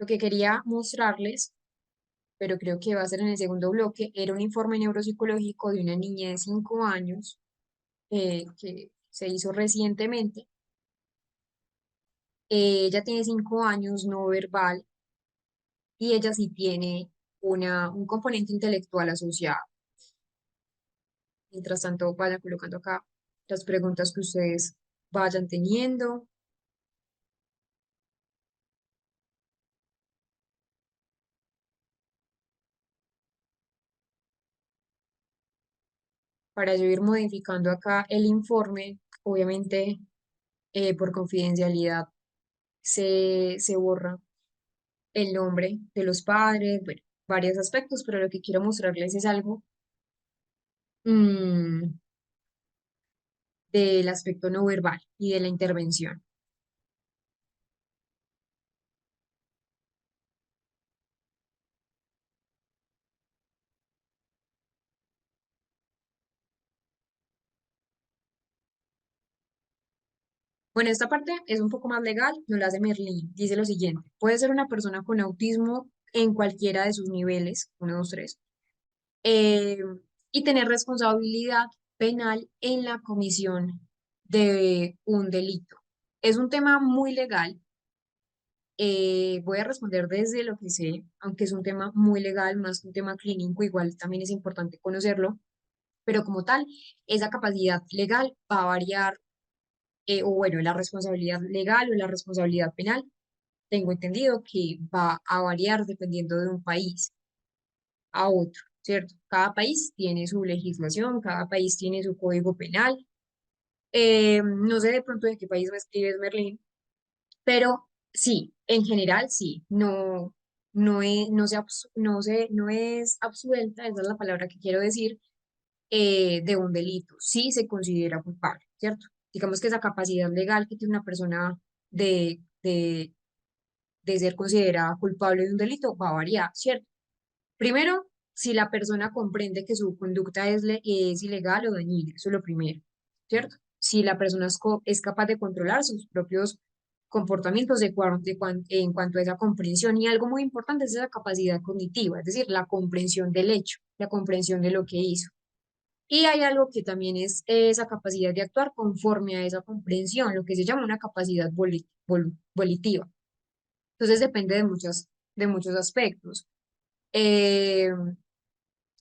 Lo que quería mostrarles, pero creo que va a ser en el segundo bloque, era un informe neuropsicológico de una niña de 5 años que se hizo recientemente. Ella tiene 5 años, no verbal, y ella sí tiene un componente intelectual asociado. Mientras tanto, vayan colocando acá las preguntas que ustedes vayan teniendo. Para yo ir modificando acá el informe, obviamente por confidencialidad se borra el nombre de los padres, bueno, varios aspectos, pero lo que quiero mostrarles es algo mm, del aspecto no verbal y de la intervención. Bueno, esta parte es un poco más legal, no la hace Merlin. Dice lo siguiente, puede ser una persona con autismo en cualquiera de sus niveles, uno, 2, 3, eh, y tener responsabilidad penal en la comisión de un delito. Es un tema muy legal. Voy a responder desde lo que sé, aunque es un tema muy legal, más que un tema clínico, igual también es importante conocerlo, pero como tal, esa capacidad legal va a variar, o bueno, la responsabilidad legal o la responsabilidad penal, tengo entendido que va a variar dependiendo de un país a otro, ¿cierto? Cada país tiene su legislación, cada país tiene su código penal. No sé de pronto de qué país me escribes, Merlín, pero sí, en general sí, no es absuelta, esa es la palabra que quiero decir, de un delito, sí se considera culpable, ¿cierto? Digamos que esa capacidad legal que tiene una persona de, de, de ser considerada culpable de un delito va a variar, ¿cierto? Primero, si la persona comprende que su conducta es ilegal o dañina, eso es lo primero, ¿cierto? Si la persona es capaz de controlar sus propios comportamientos en cuanto a esa comprensión. Y algo muy importante es esa capacidad cognitiva, es decir, la comprensión del hecho, la comprensión de lo que hizo. Y hay algo que también es esa capacidad de actuar conforme a esa comprensión, lo que se llama una capacidad volitiva. Entonces depende de muchos aspectos. Eh,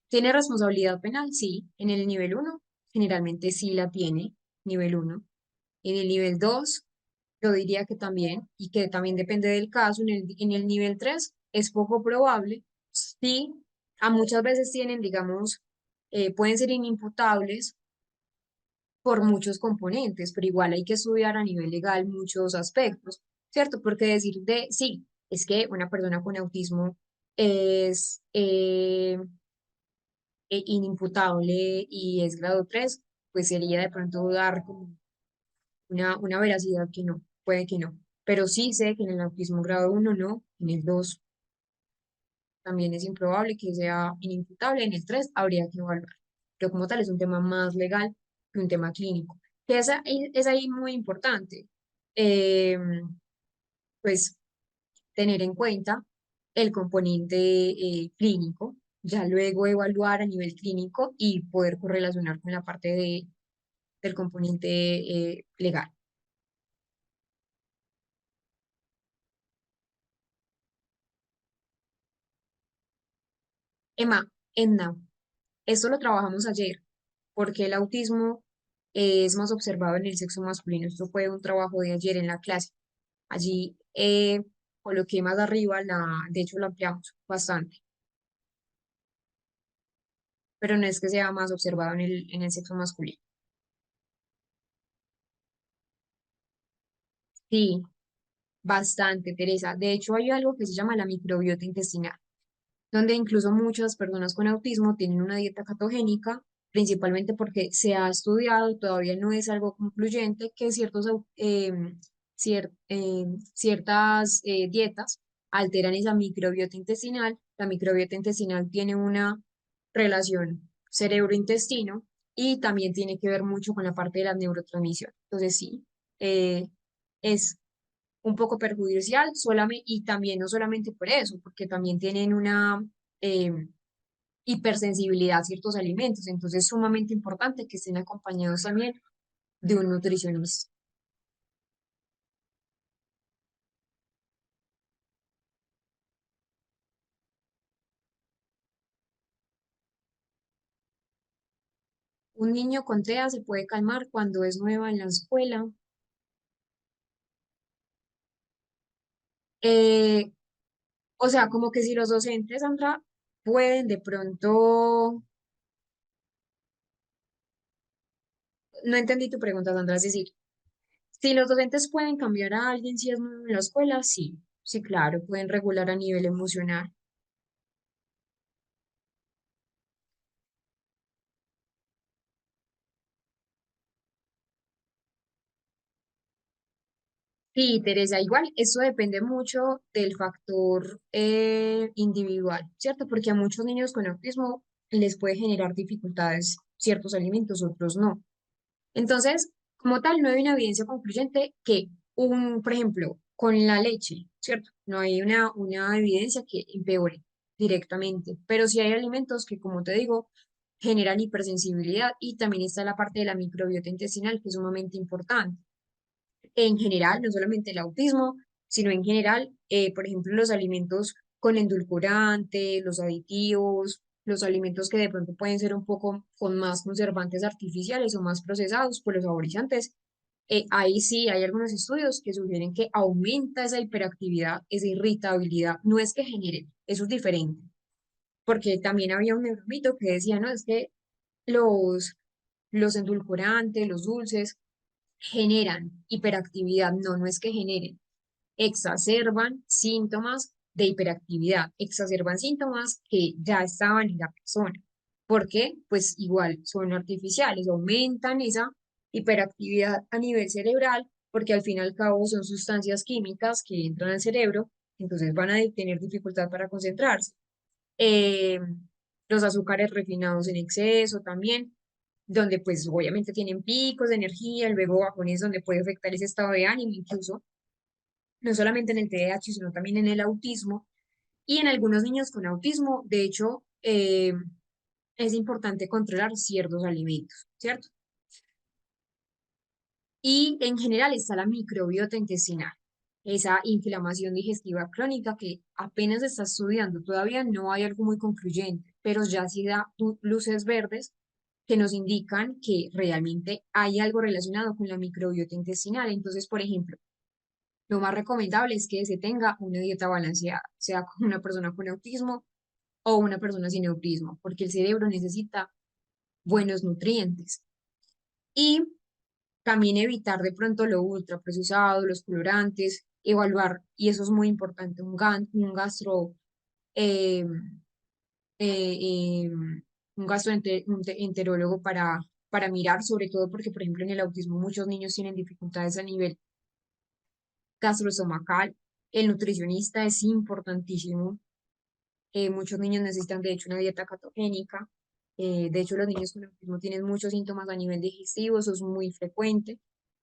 ¿Tiene responsabilidad penal? Sí, en el nivel uno. generalmente sí la tiene, nivel uno. En el nivel 2 yo diría que también, y que también depende del caso. En el nivel 3 es poco probable. Sí, a muchas veces tienen, digamos, pueden ser inimputables por muchos componentes, pero igual hay que estudiar a nivel legal muchos aspectos, ¿cierto? Porque decir de, sí, es que una persona con autismo es inimputable y es grado 3, pues sería de pronto dar como una veracidad que no, puede que no. Pero sí sé que en el autismo grado uno no, en el 2 también es improbable que sea inimputable, en el 3 habría que evaluar. Pero como tal es un tema más legal que un tema clínico. Que es ahí muy importante, eh, pues tener en cuenta el componente clínico, ya luego evaluar a nivel clínico y poder correlacionar con la parte del componente legal. Emma, Edna, esto lo trabajamos ayer, porque el autismo es más observado en el sexo masculino. Esto fue un trabajo de ayer en la clase. Allí coloqué más arriba, de hecho lo ampliamos bastante, pero no es que sea más observado en el sexo masculino. Sí, bastante, Teresa. De hecho, hay algo que se llama la microbiota intestinal, donde incluso muchas personas con autismo tienen una dieta catogénica, principalmente porque se ha estudiado, todavía no es algo concluyente, que ciertas dietas alteran esa microbiota intestinal. La microbiota intestinal tiene una relación cerebro-intestino y también tiene que ver mucho con la parte de la neurotransmisión. Entonces, sí, eh, es un poco perjudicial solamente, y también no solamente por eso, porque también tienen una eh, hipersensibilidad a ciertos alimentos. Entonces es sumamente importante que estén acompañados también de un nutricionista. Un niño con TEA se puede calmar cuando es nueva en la escuela. Eh, o sea, como que si los docentes, Sandra, pueden de pronto, no entendí tu pregunta, Sandra, es decir, si los docentes pueden cambiar a alguien si es nuevo en la escuela, sí, sí, claro, pueden regular a nivel emocional. Sí, Teresa, igual, eso depende mucho del factor individual, ¿cierto? Porque a muchos niños con autismo les puede generar dificultades ciertos alimentos, otros no. Entonces, como tal, no hay una evidencia concluyente que por ejemplo, con la leche, ¿cierto? No hay una evidencia que empeore directamente, pero sí hay alimentos que, como te digo, generan hipersensibilidad, y también está la parte de la microbiota intestinal, que es sumamente importante en general, no solamente el autismo, sino en general, por ejemplo, los alimentos con endulcorante, los aditivos, los alimentos que de pronto pueden ser un poco con más conservantes artificiales o más procesados por los saborizantes. Ahí sí hay algunos estudios que sugieren que aumenta esa hiperactividad, esa irritabilidad. No es que genere, eso es diferente, porque también había un neuromito que decía, no, es que los, los endulcorantes, los dulces, generan hiperactividad. No, no es que generen, exacerban síntomas de hiperactividad, exacerban síntomas que ya estaban en la persona. ¿Por qué? Pues igual son artificiales, aumentan esa hiperactividad a nivel cerebral, porque al fin y al cabo son sustancias químicas que entran al cerebro, entonces van a tener dificultad para concentrarse. Eh, los azúcares refinados en exceso también, donde pues obviamente tienen picos de energía, luego bajones donde puede afectar ese estado de ánimo, incluso no solamente en el TDAH, sino también en el autismo y en algunos niños con autismo. De hecho, es importante controlar ciertos alimentos, ¿cierto? Y en general está la microbiota intestinal, esa inflamación digestiva crónica que apenas se está estudiando. Todavía no hay algo muy concluyente, pero ya sí da luces verdes que nos indican que realmente hay algo relacionado con la microbiota intestinal. Entonces, por ejemplo, lo más recomendable es que se tenga una dieta balanceada, sea con una persona con autismo o una persona sin autismo, porque el cerebro necesita buenos nutrientes. Y también evitar de pronto lo ultraprocesado, los colorantes, evaluar, y eso es muy importante, un gastro, eh, eh, eh, un gastroenterólogo para mirar, sobre todo porque, por ejemplo, en el autismo muchos niños tienen dificultades a nivel gastroestomacal. El nutricionista es importantísimo. Muchos niños necesitan, de hecho, una dieta catogénica. De hecho, los niños con autismo tienen muchos síntomas a nivel digestivo, eso es muy frecuente.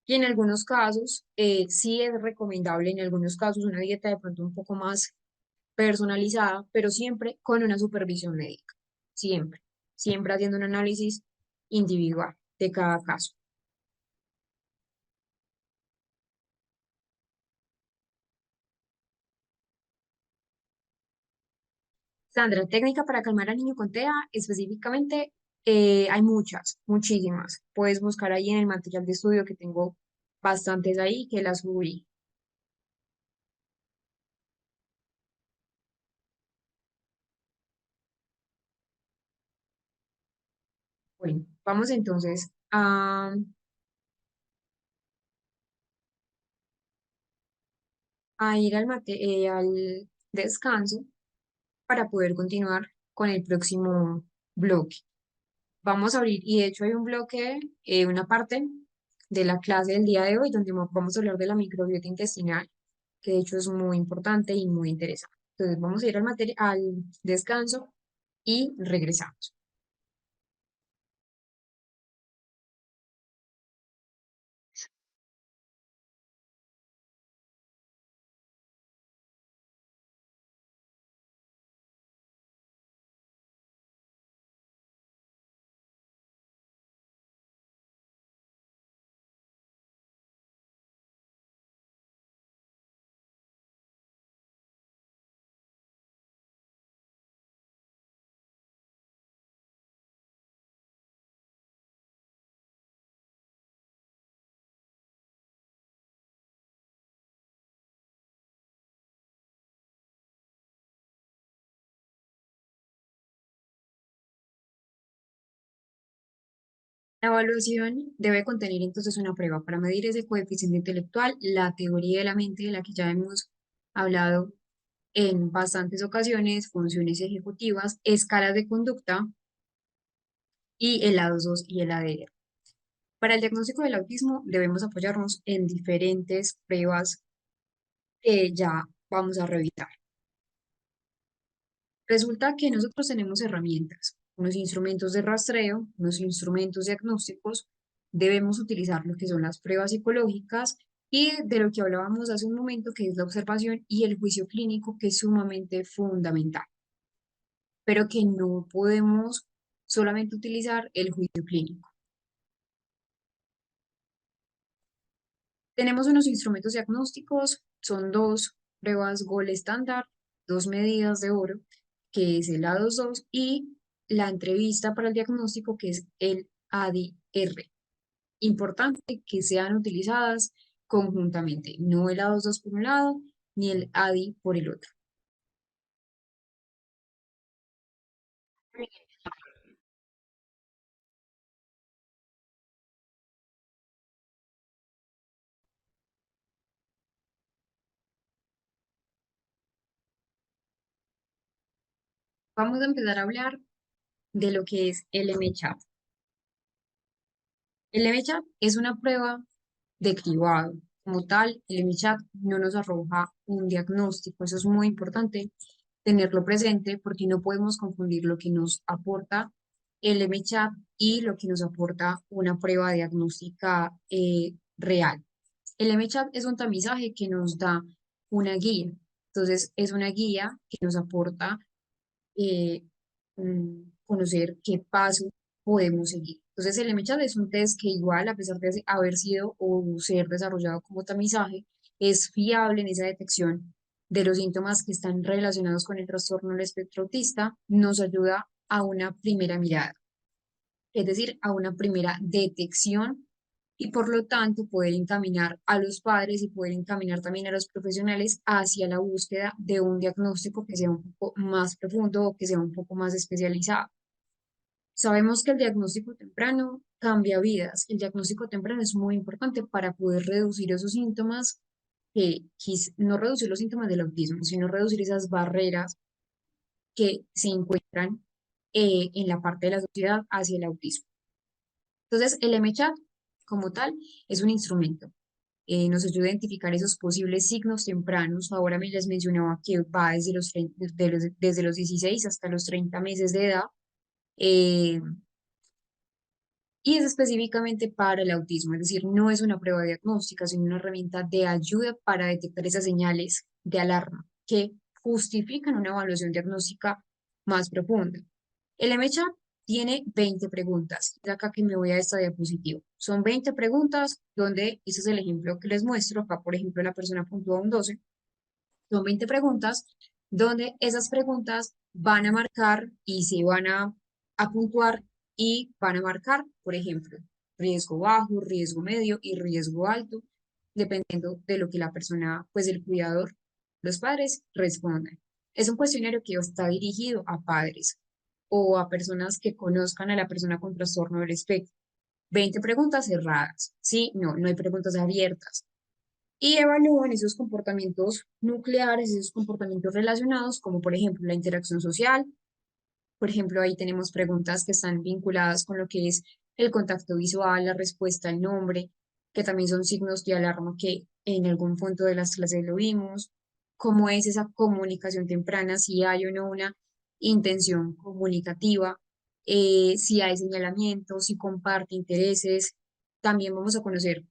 Y en algunos casos, sí es recomendable, en algunos casos, una dieta de pronto un poco más personalizada, pero siempre con una supervisión médica. Siempre, siempre haciendo un análisis individual de cada caso. Sandra, técnica para calmar al niño con TEA, específicamente hay muchas, muchísimas. Puedes buscar ahí en el material de estudio que tengo bastantes ahí que las subí. Bueno, vamos entonces a ir al descanso para poder continuar con el próximo bloque. Vamos a abrir, y de hecho hay un bloque, una parte de la clase del día de hoy donde vamos a hablar de la microbiota intestinal, que de hecho es muy importante y muy interesante. Entonces vamos a ir al descanso y regresamos. La evaluación debe contener entonces una prueba para medir ese coeficiente intelectual, la teoría de la mente de la que ya hemos hablado en bastantes ocasiones, funciones ejecutivas, escalas de conducta y el A2 y el ADR. Para el diagnóstico del autismo debemos apoyarnos en diferentes pruebas que ya vamos a revisar. Resulta que nosotros tenemos herramientas, unos instrumentos de rastreo, unos instrumentos diagnósticos, debemos utilizar lo que son las pruebas psicológicas y de lo que hablábamos hace un momento, que es la observación y el juicio clínico, que es sumamente fundamental, pero que no podemos solamente utilizar el juicio clínico. Tenemos unos instrumentos diagnósticos, son dos pruebas Gold estándar, dos medidas de oro, que es el A22 y la entrevista para el diagnóstico, que es el ADR. Importante que sean utilizadas conjuntamente, no el A22 por un lado, ni el ADI por el otro. Vamos a empezar a hablar de lo que es el MCHAT. El MCHAT es una prueba de cribado. Como tal, el MCHAT no nos arroja un diagnóstico. Eso es muy importante tenerlo presente porque no podemos confundir lo que nos aporta el MCHAT y lo que nos aporta una prueba diagnóstica real. El MCHAT es un tamizaje que nos da una guía. Entonces, es una guía que nos aporta eh, conocer qué paso podemos seguir. Entonces, el MCHAT es un test que igual, a pesar de haber sido o ser desarrollado como tamizaje, es fiable en esa detección de los síntomas que están relacionados con el trastorno del espectro autista, nos ayuda a una primera mirada. es decir, a una primera detección y por lo tanto poder encaminar a los padres y poder encaminar también a los profesionales hacia la búsqueda de un diagnóstico que sea un poco más profundo o que sea un poco más especializado. Sabemos que el diagnóstico temprano cambia vidas. El diagnóstico temprano es muy importante para poder reducir esos síntomas, no reducir los síntomas del autismo, sino reducir esas barreras que se encuentran en la parte de la sociedad hacia el autismo. Entonces, el MChat como tal es un instrumento. Nos ayuda a identificar esos posibles signos tempranos. Ahora me les mencionaba que va desde desde los 16 hasta los 30 meses de edad. eh, y es específicamente para el autismo, es decir, no es una prueba diagnóstica, sino una herramienta de ayuda para detectar esas señales de alarma que justifican una evaluación diagnóstica más profunda. El MCHAP tiene 20 preguntas. Es acá que me voy a esta diapositiva. Son 20 preguntas donde, ese es el ejemplo que les muestro. Acá, por ejemplo, la persona puntúa un 12. Son 20 preguntas donde esas preguntas van a marcar y se van a puntuar y van a marcar, por ejemplo, riesgo bajo, riesgo medio y riesgo alto, dependiendo de lo que la persona, pues el cuidador, los padres respondan. Es un cuestionario que está dirigido a padres o a personas que conozcan a la persona con trastorno del espectro. 20 preguntas cerradas. Sí, no, no hay preguntas abiertas y evalúan esos comportamientos nucleares, esos comportamientos relacionados, como por ejemplo la interacción social. Por ejemplo, ahí tenemos preguntas que están vinculadas con lo que es el contacto visual, la respuesta al nombre, que también son signos de alarma que en algún punto de las clases lo vimos. Cómo es esa comunicación temprana, si hay o no una intención comunicativa, si hay señalamientos, si comparte intereses. También vamos a conocer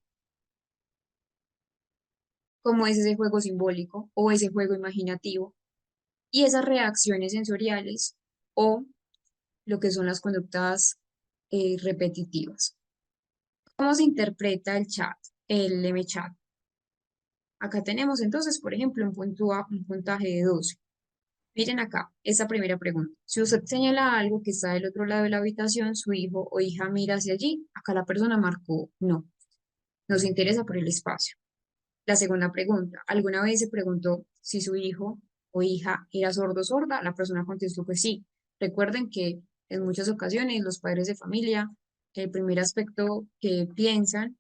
cómo es ese juego simbólico o ese juego imaginativo y esas reacciones sensoriales o lo que son las conductas repetitivas. ¿Cómo se interpreta el chat, el MChat? Acá tenemos entonces, por ejemplo, un puntaje de 12. Miren acá, esa primera pregunta. Si usted señala algo que está del otro lado de la habitación, su hijo o hija mira hacia allí. Acá la persona marcó no. Nos interesa por el espacio. La segunda pregunta, ¿alguna vez se preguntó si su hijo o hija era sordo o sorda? La persona contestó que sí. Recuerden que en muchas ocasiones los padres de familia, el primer aspecto que piensan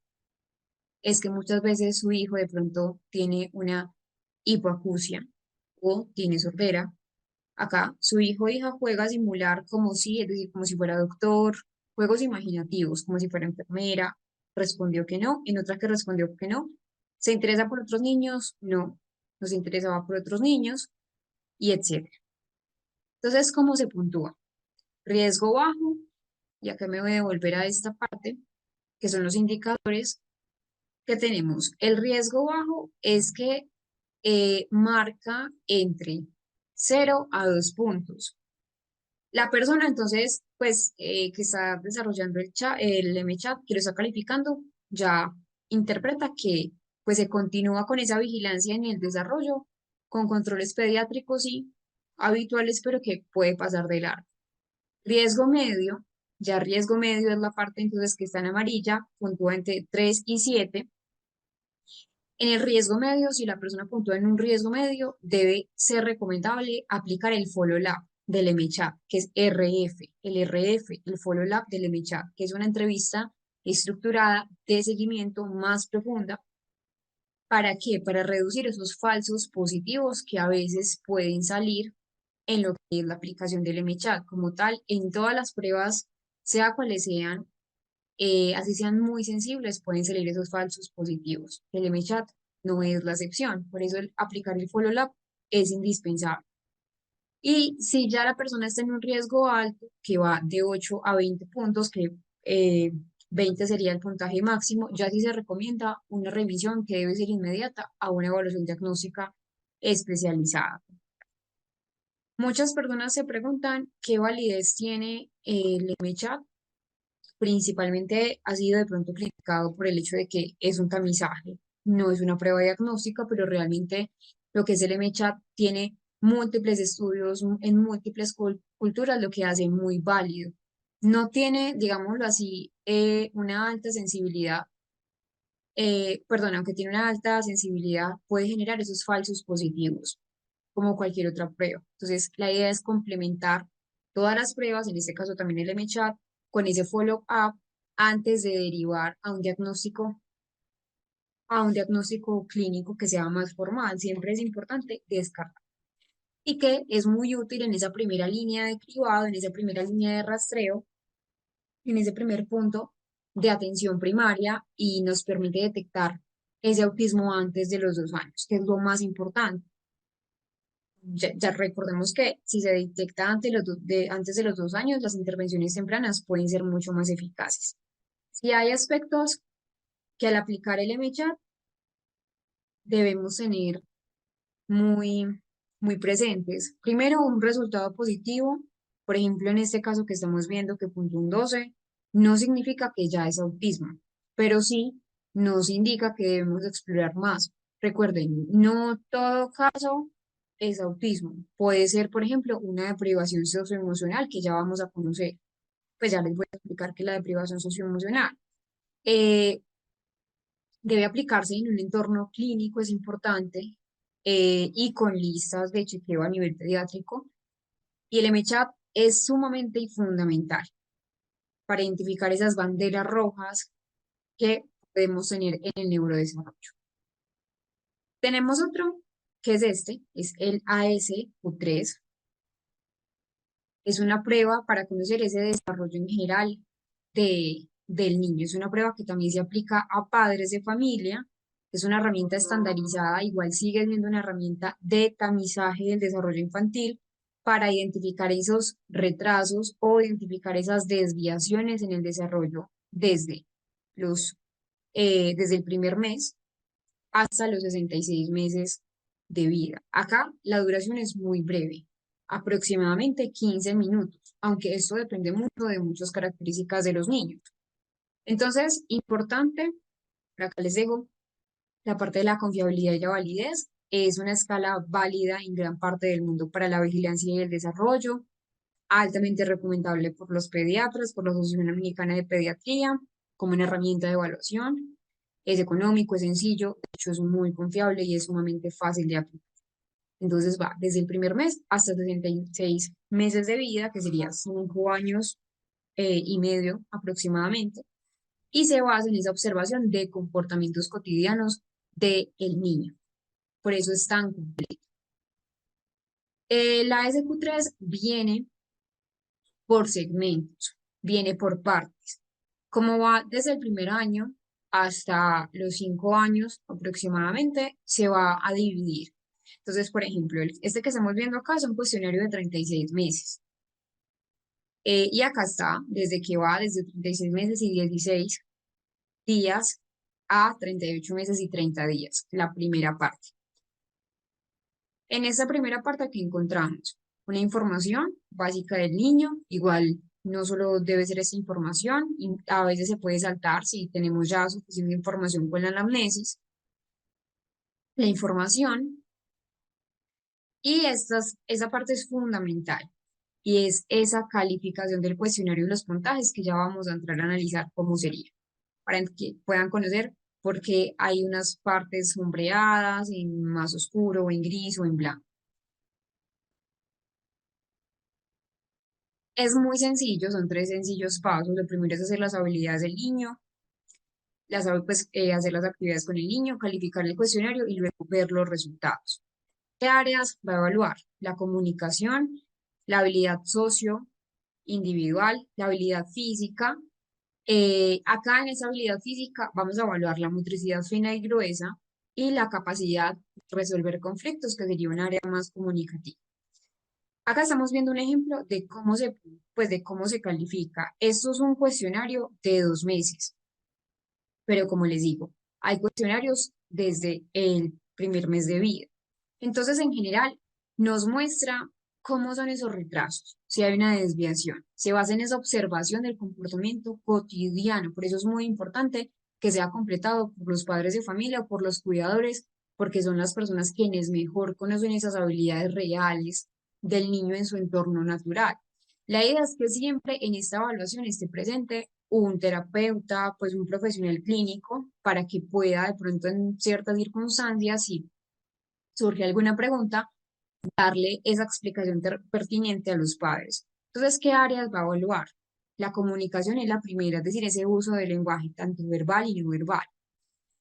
es que muchas veces su hijo de pronto tiene una hipoacusia o tiene sordera. Acá su hijo o hija juega a simular como si, es decir, como si fuera doctor, juegos imaginativos, como si fuera enfermera, respondió que no, en otra que respondió que no. ¿Se interesa por otros niños? No, no se interesaba por otros niños, y etcétera. Entonces, ¿cómo se puntúa? Riesgo bajo, y acá me voy a volver a esta parte, que son los indicadores que tenemos. El riesgo bajo es que marca entre 0 a 2 puntos. La persona entonces, pues, que está desarrollando el MChat, que lo está calificando, ya interpreta que pues se continúa con esa vigilancia en el desarrollo, con controles pediátricos y habituales, pero que puede pasar de largo. Riesgo medio, ya riesgo medio es la parte entonces que está en amarilla, puntúa entre 3 y 7. En el riesgo medio, si la persona puntúa en un riesgo medio, debe ser recomendable aplicar el follow-up del MChat, que es RF, el RF, el follow-up del MChat, que es una entrevista estructurada de seguimiento más profunda. ¿Para qué? Para reducir esos falsos positivos que a veces pueden salir en lo que es la aplicación del MChat. Como tal, en todas las pruebas, sea cuales sean, así sean muy sensibles, pueden salir esos falsos positivos. El MChat no es la excepción, por eso aplicar el follow-up es indispensable. Y si ya la persona está en un riesgo alto, que va de 8 a 20 puntos, que 20 sería el puntaje máximo, ya sí se recomienda una revisión que debe ser inmediata a una evaluación diagnóstica especializada. Muchas personas se preguntan qué validez tiene el MChat. Principalmente ha sido de pronto criticado por el hecho de que es un tamizaje, no es una prueba diagnóstica, pero realmente lo que es el MChat tiene múltiples estudios en múltiples culturas, lo que hace muy válido. no tiene, digámoslo así, una alta sensibilidad, perdón, aunque tiene una alta sensibilidad, puede generar esos falsos positivos, como cualquier otra prueba. Entonces, la idea es complementar todas las pruebas, en este caso también el MChat, con ese follow-up antes de derivar a un diagnóstico clínico que sea más formal. Siempre es importante descartar. Y que es muy útil en esa primera línea de cribado, en esa primera línea de rastreo, en ese primer punto de atención primaria y nos permite detectar ese autismo antes de los 2 años, que es lo más importante. Ya recordemos que si se detecta antes de los 2 años, las intervenciones tempranas pueden ser mucho más eficaces. Si hay aspectos que al aplicar el MChat debemos tener muy, muy presentes. Primero, un resultado positivo, por ejemplo, en este caso que estamos viendo que punto un 12 no significa que ya es autismo, pero sí nos indica que debemos explorar más. Recuerden, no todo caso es autismo. Puede ser, por ejemplo, una deprivación socioemocional que ya vamos a conocer. Pues ya les voy a explicar que la deprivación socioemocional eh, debe aplicarse en un entorno clínico, es importante, y con listas de chequeo a nivel pediátrico. Y el MCHAP es sumamente y fundamental para identificar esas banderas rojas que podemos tener en el neurodesarrollo. Tenemos otro, que es este, es el ASQ3. Es una prueba para conocer ese desarrollo en general del niño. Es una prueba que también se aplica a padres de familia. Es una herramienta estandarizada, igual sigue siendo una herramienta de tamizaje del desarrollo infantil para identificar esos retrasos o identificar esas desviaciones en el desarrollo desde el primer mes hasta los 66 meses de vida. Acá la duración es muy breve, aproximadamente 15 minutos, aunque esto depende mucho de muchas características de los niños. Entonces, importante, por acá les dejo la parte de la confiabilidad y la validez. Es una escala válida en gran parte del mundo para la vigilancia y el desarrollo, altamente recomendable por los pediatras, por la Asociación Americana de Pediatría, como una herramienta de evaluación. Es económico, es sencillo, de hecho es muy confiable y es sumamente fácil de aplicar. Entonces va desde el primer mes hasta 66 meses de vida, que sería 5 años y medio aproximadamente, y se basa en esa observación de comportamientos cotidianos del niño. Por eso es tan completo. La SQ3 viene por segmentos, viene por partes. Como va desde el primer año hasta los 5 años aproximadamente, se va a dividir. Entonces, por ejemplo, este que estamos viendo acá es un cuestionario de 36 meses. Y acá está, desde que va desde 36 meses y 16 días a 38 meses y 30 días, la primera parte. En esta primera parte aquí encontramos una información básica del niño, igual no solo debe ser esta información, y a veces se puede saltar si tenemos ya suficiente información con la anamnesis, la información, y esa parte es fundamental, y es esa calificación del cuestionario y los puntajes que ya vamos a entrar a analizar cómo sería, para que puedan conocer por qué hay unas partes sombreadas, en más oscuro, o en gris, o en blanco. Es muy sencillo, son 3 sencillos pasos. Lo primero es hacer las habilidades del niño, hacer las actividades con el niño, calificar el cuestionario y luego ver los resultados. ¿Qué áreas va a evaluar? La comunicación, la habilidad socio-individual, la habilidad física. Acá en esa habilidad física vamos a evaluar la motricidad fina y gruesa y la capacidad de resolver conflictos, que sería un área más comunicativa. Acá estamos viendo un ejemplo de cómo se califica. Esto es un cuestionario de 2 meses, pero como les digo, hay cuestionarios desde el primer mes de vida. Entonces, en general, nos muestra cómo son esos retrasos, si hay una desviación. Se basa en esa observación del comportamiento cotidiano. Por eso es muy importante que sea completado por los padres de familia o por los cuidadores, porque son las personas quienes mejor conocen esas habilidades reales del niño en su entorno natural. La idea es que siempre en esta evaluación esté presente un terapeuta, pues un profesional clínico, para que pueda de pronto en ciertas circunstancias, si surge alguna pregunta, darle esa explicación pertinente a los padres. Entonces, ¿qué áreas va a evaluar? La comunicación es la primera, es decir, ese uso del lenguaje tanto verbal y no verbal.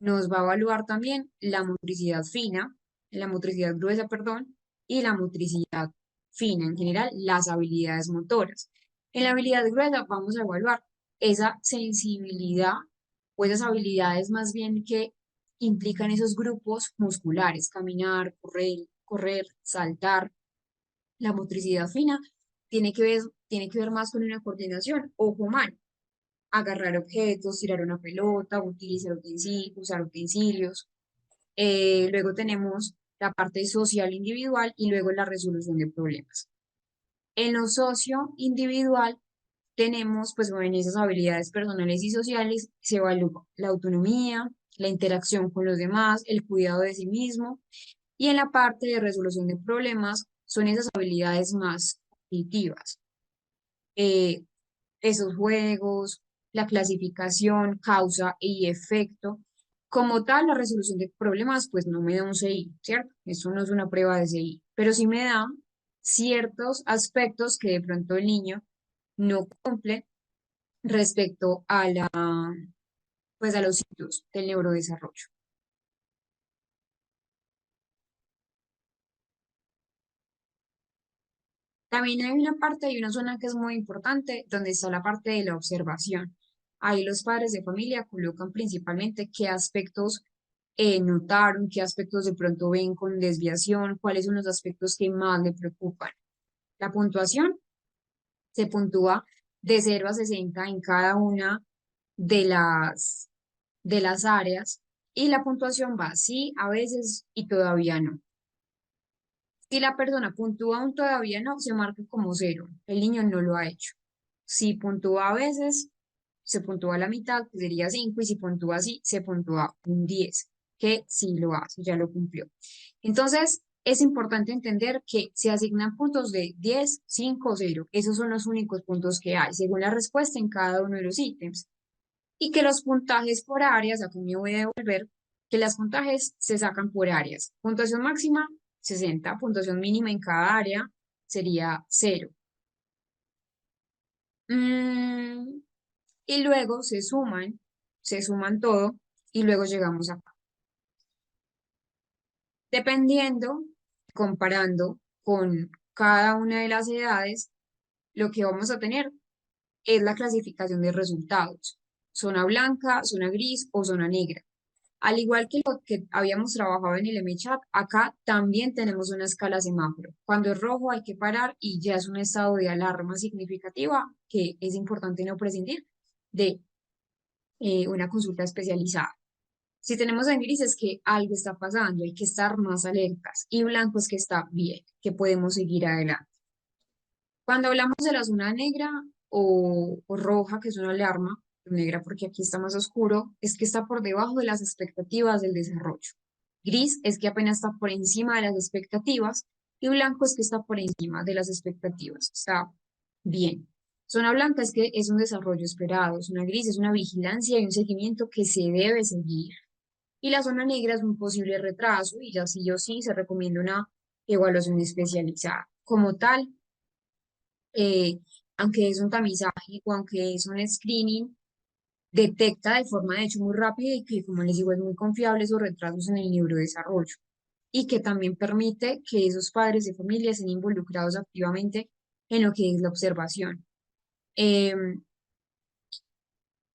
Nos va a evaluar también la motricidad fina, la motricidad gruesa, perdón, y la motricidad fina, en general, las habilidades motoras. En la habilidad gruesa vamos a evaluar esa sensibilidad o esas habilidades más bien que implican esos grupos musculares, caminar, correr, saltar. La motricidad fina tiene que ver más con una coordinación ojo-mano, agarrar objetos, tirar una pelota, usar utensilios. Luego tenemos la parte social individual y luego la resolución de problemas. En lo socio individual tenemos, pues bueno, en esas habilidades personales y sociales se evalúa la autonomía, la interacción con los demás, el cuidado de sí mismo. Y en la parte de resolución de problemas son esas habilidades más cognitivas. Eh, Esos juegos, la clasificación, causa y efecto. Como tal, la resolución de problemas, pues no me da un CI, ¿cierto? Eso no es una prueba de CI, pero sí me da ciertos aspectos que de pronto el niño no cumple respecto a pues a los hitos del neurodesarrollo. También hay una parte y una zona que es muy importante, donde está la parte de la observación. Ahí los padres de familia colocan principalmente qué aspectos notaron, qué aspectos de pronto ven con desviación, cuáles son los aspectos que más le preocupan. La puntuación se puntúa de 0 a 60 en cada una de de las áreas y la puntuación va sí, a veces y todavía no. Si la persona puntúa un todavía no, se marca como 0. El niño no lo ha hecho. Si puntúa a veces, se puntúa la mitad, que sería 5, y si puntúa así, se puntúa un 10, que sí lo hace, ya lo cumplió. Entonces, es importante entender que se asignan puntos de 10, 5 o 0. Esos son los únicos puntos que hay, según la respuesta en cada uno de los ítems. Y que los puntajes por áreas, aquí me voy a devolver, que las puntajes se sacan por áreas. Puntuación máxima, 60. Puntuación mínima en cada área sería 0. Mm, y luego se suman todo y luego llegamos acá. Dependiendo, comparando con cada una de las edades, lo que vamos a tener es la clasificación de resultados. Zona blanca, zona gris o zona negra. Al igual que lo que habíamos trabajado en el MChat, acá también tenemos una escala semáforo. Cuando es rojo hay que parar y ya es un estado de alarma significativa que es importante no prescindir de una consulta especializada. Si tenemos en gris es que algo está pasando, hay que estar más alertas y blanco es que está bien, que podemos seguir adelante. Cuando hablamos de la zona negra o roja, que es una alarma, negra porque aquí está más oscuro, es que está por debajo de las expectativas del desarrollo. Gris es que apenas está por encima de las expectativas y blanco es que está por encima de las expectativas. Está bien. Zona blanca es que es un desarrollo esperado, zona gris es una vigilancia y un seguimiento que se debe seguir. Y la zona negra es un posible retraso y ya sí o sí se recomienda una evaluación especializada. Como tal, eh, aunque es un tamizaje o aunque es un screening, detecta de forma de hecho muy rápida y que, como les digo, es muy confiable esos retrasos en el neurodesarrollo y que también permite que esos padres de familia estén involucrados activamente en lo que es la observación. Em,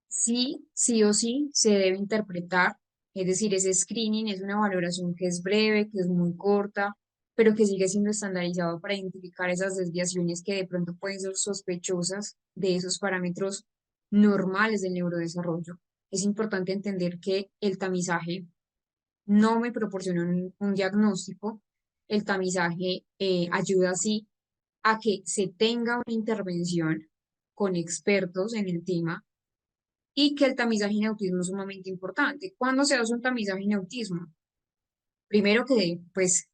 Sí, sí o sí se debe interpretar, es decir, ese screening es una valoración que es breve, que es muy corta, pero que sigue siendo estandarizado para identificar esas desviaciones que de pronto pueden ser sospechosas de esos parámetros normales del neurodesarrollo. Es importante entender que el tamizaje no me proporciona un diagnóstico, el tamizaje ayuda así a que se tenga una intervención con expertos en el tema y que el tamizaje en autismo es sumamente importante. ¿Cuándo se hace un tamizaje en autismo? Primero que, pues,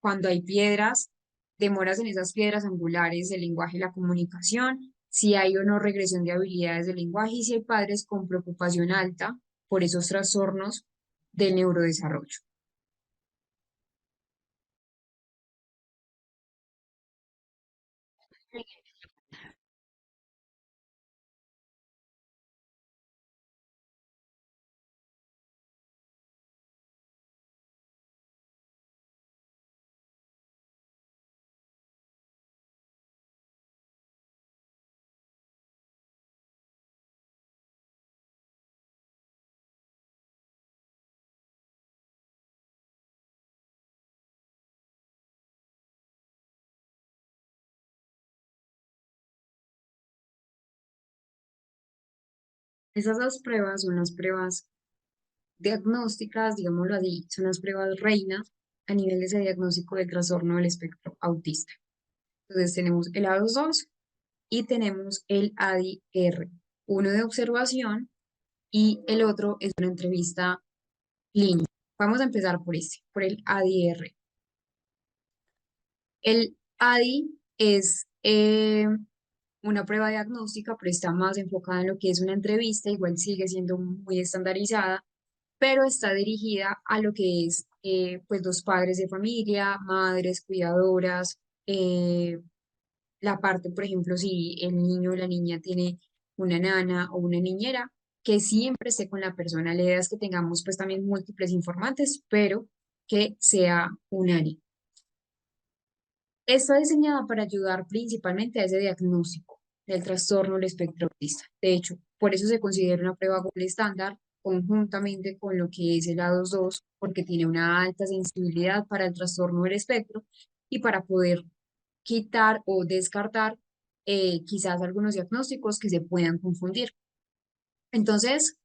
cuando hay piedras demoras en esas piedras angulares del lenguaje y la comunicación, si hay o no regresión de habilidades del lenguaje y si hay padres con preocupación alta por esos trastornos del neurodesarrollo. Esas dos pruebas son las pruebas diagnósticas, digámoslo así, son las pruebas reina a nivel de ese diagnóstico del trastorno del espectro autista. Entonces tenemos el A22 y tenemos el ADI-R, uno de observación y el otro es una entrevista clínica. Vamos a empezar por este, por el ADI-R. El ADI es una prueba diagnóstica, pero está más enfocada en lo que es una entrevista, igual sigue siendo muy estandarizada, pero está dirigida a lo que es pues los padres de familia, madres, cuidadoras, la parte, por ejemplo, si el niño o la niña tiene una nana o una niñera, que siempre esté con la persona. La idea es que tengamos pues también múltiples informantes, pero que sea unánime. Está diseñada para ayudar principalmente a ese diagnóstico del trastorno del espectro autista. De hecho, por eso se considera una prueba gold estándar conjuntamente con lo que es el A22, porque tiene una alta sensibilidad para el trastorno del espectro y para poder quitar o descartar quizás algunos diagnósticos que se puedan confundir. Entonces,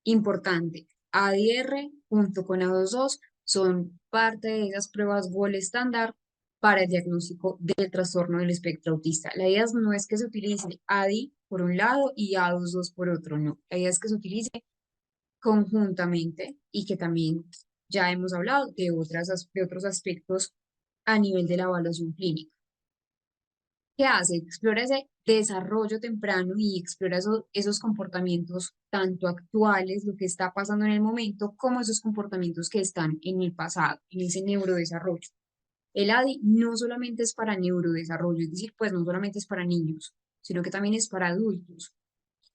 importante, ADR junto con A22 son parte de esas pruebas gold estándar para el diagnóstico del trastorno del espectro autista. La idea no es que se utilice ADI por un lado y A22 por otro, no. La idea es que se utilice conjuntamente y que también ya hemos hablado de otros aspectos a nivel de la evaluación clínica. ¿Qué hace? Explora ese desarrollo temprano y explora esos comportamientos tanto actuales, lo que está pasando en el momento, como esos comportamientos que están en el pasado, en ese neurodesarrollo. El ADI no solamente es para neurodesarrollo, es decir, pues no solamente es para niños, sino que también es para adultos.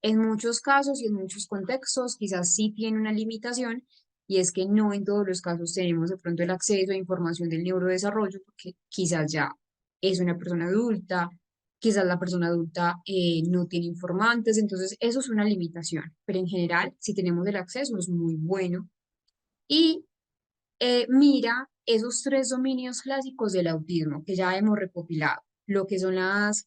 En muchos casos y en muchos contextos quizás sí tiene una limitación y es que no en todos los casos tenemos de pronto el acceso a información del neurodesarrollo porque quizás ya es una persona adulta, quizás la persona adulta no tiene informantes, entonces eso es una limitación, pero en general si tenemos el acceso es muy bueno y mira esos tres dominios clásicos del autismo que ya hemos recopilado, lo que son las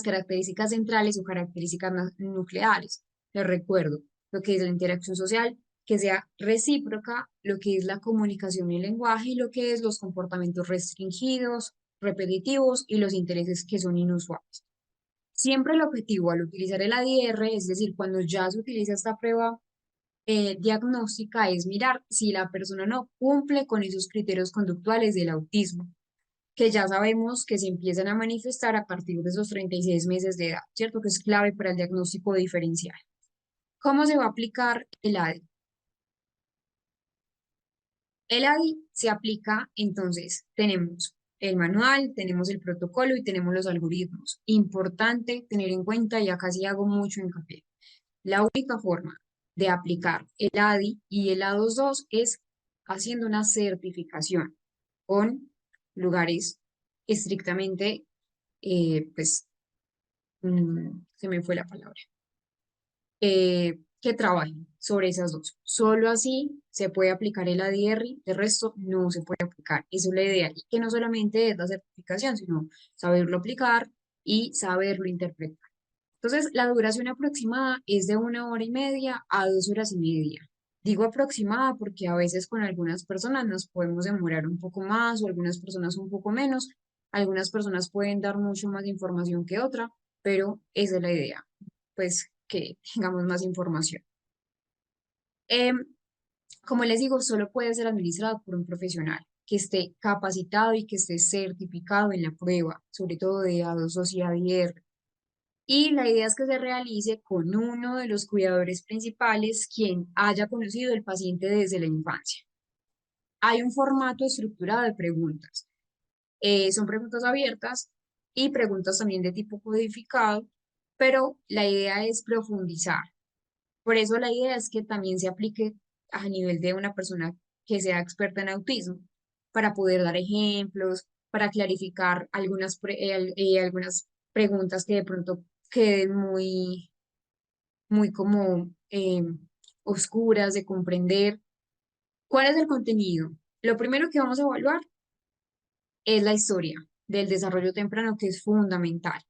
características centrales o características nucleares. Les recuerdo lo que es la interacción social, que sea recíproca, lo que es la comunicación y el lenguaje, y lo que es los comportamientos restringidos, repetitivos y los intereses que son inusuales. Siempre el objetivo al utilizar el ADR, es decir, cuando ya se utiliza esta prueba diagnóstica, es mirar si la persona no cumple con esos criterios conductuales del autismo que ya sabemos que se empiezan a manifestar a partir de esos 36 meses de edad, ¿cierto? Que es clave para el diagnóstico diferencial. ¿Cómo se va a aplicar el ADI? El ADI se aplica, entonces, tenemos el manual, tenemos el protocolo y tenemos los algoritmos. Importante tener en cuenta, y acá sí hago mucho hincapié, la única forma de aplicar el ADI y el A22 es haciendo una certificación con lugares estrictamente pues se me fue la palabra, que trabajen sobre esas dos. Solo así se puede aplicar el ADR, de resto no se puede aplicar. Eso es la idea. Y que no solamente es la certificación, sino saberlo aplicar y saberlo interpretar. Entonces, la duración aproximada es de 1 hora y media a 2 horas y media. Digo aproximada porque a veces con algunas personas nos podemos demorar un poco más o algunas personas un poco menos. Algunas personas pueden dar mucho más información que otra, pero esa es la idea, pues que tengamos más información. Em, como les digo, solo puede ser administrado por un profesional. que esté capacitado y que esté certificado en la prueba, sobre todo de A2 y ADR. Y la idea es que se realice con uno de los cuidadores principales quien haya conocido al paciente desde la infancia. Hay un formato estructurado de preguntas. Son preguntas abiertas y preguntas también de tipo codificado, pero la idea es profundizar. Por eso la idea es que también se aplique a nivel de una persona que sea experta en autismo, para poder dar ejemplos, para clarificar algunas preguntas que de pronto queden muy como oscuras de comprender. ¿Cuál es el contenido? Lo primero que vamos a evaluar es la historia del desarrollo temprano, que es fundamental.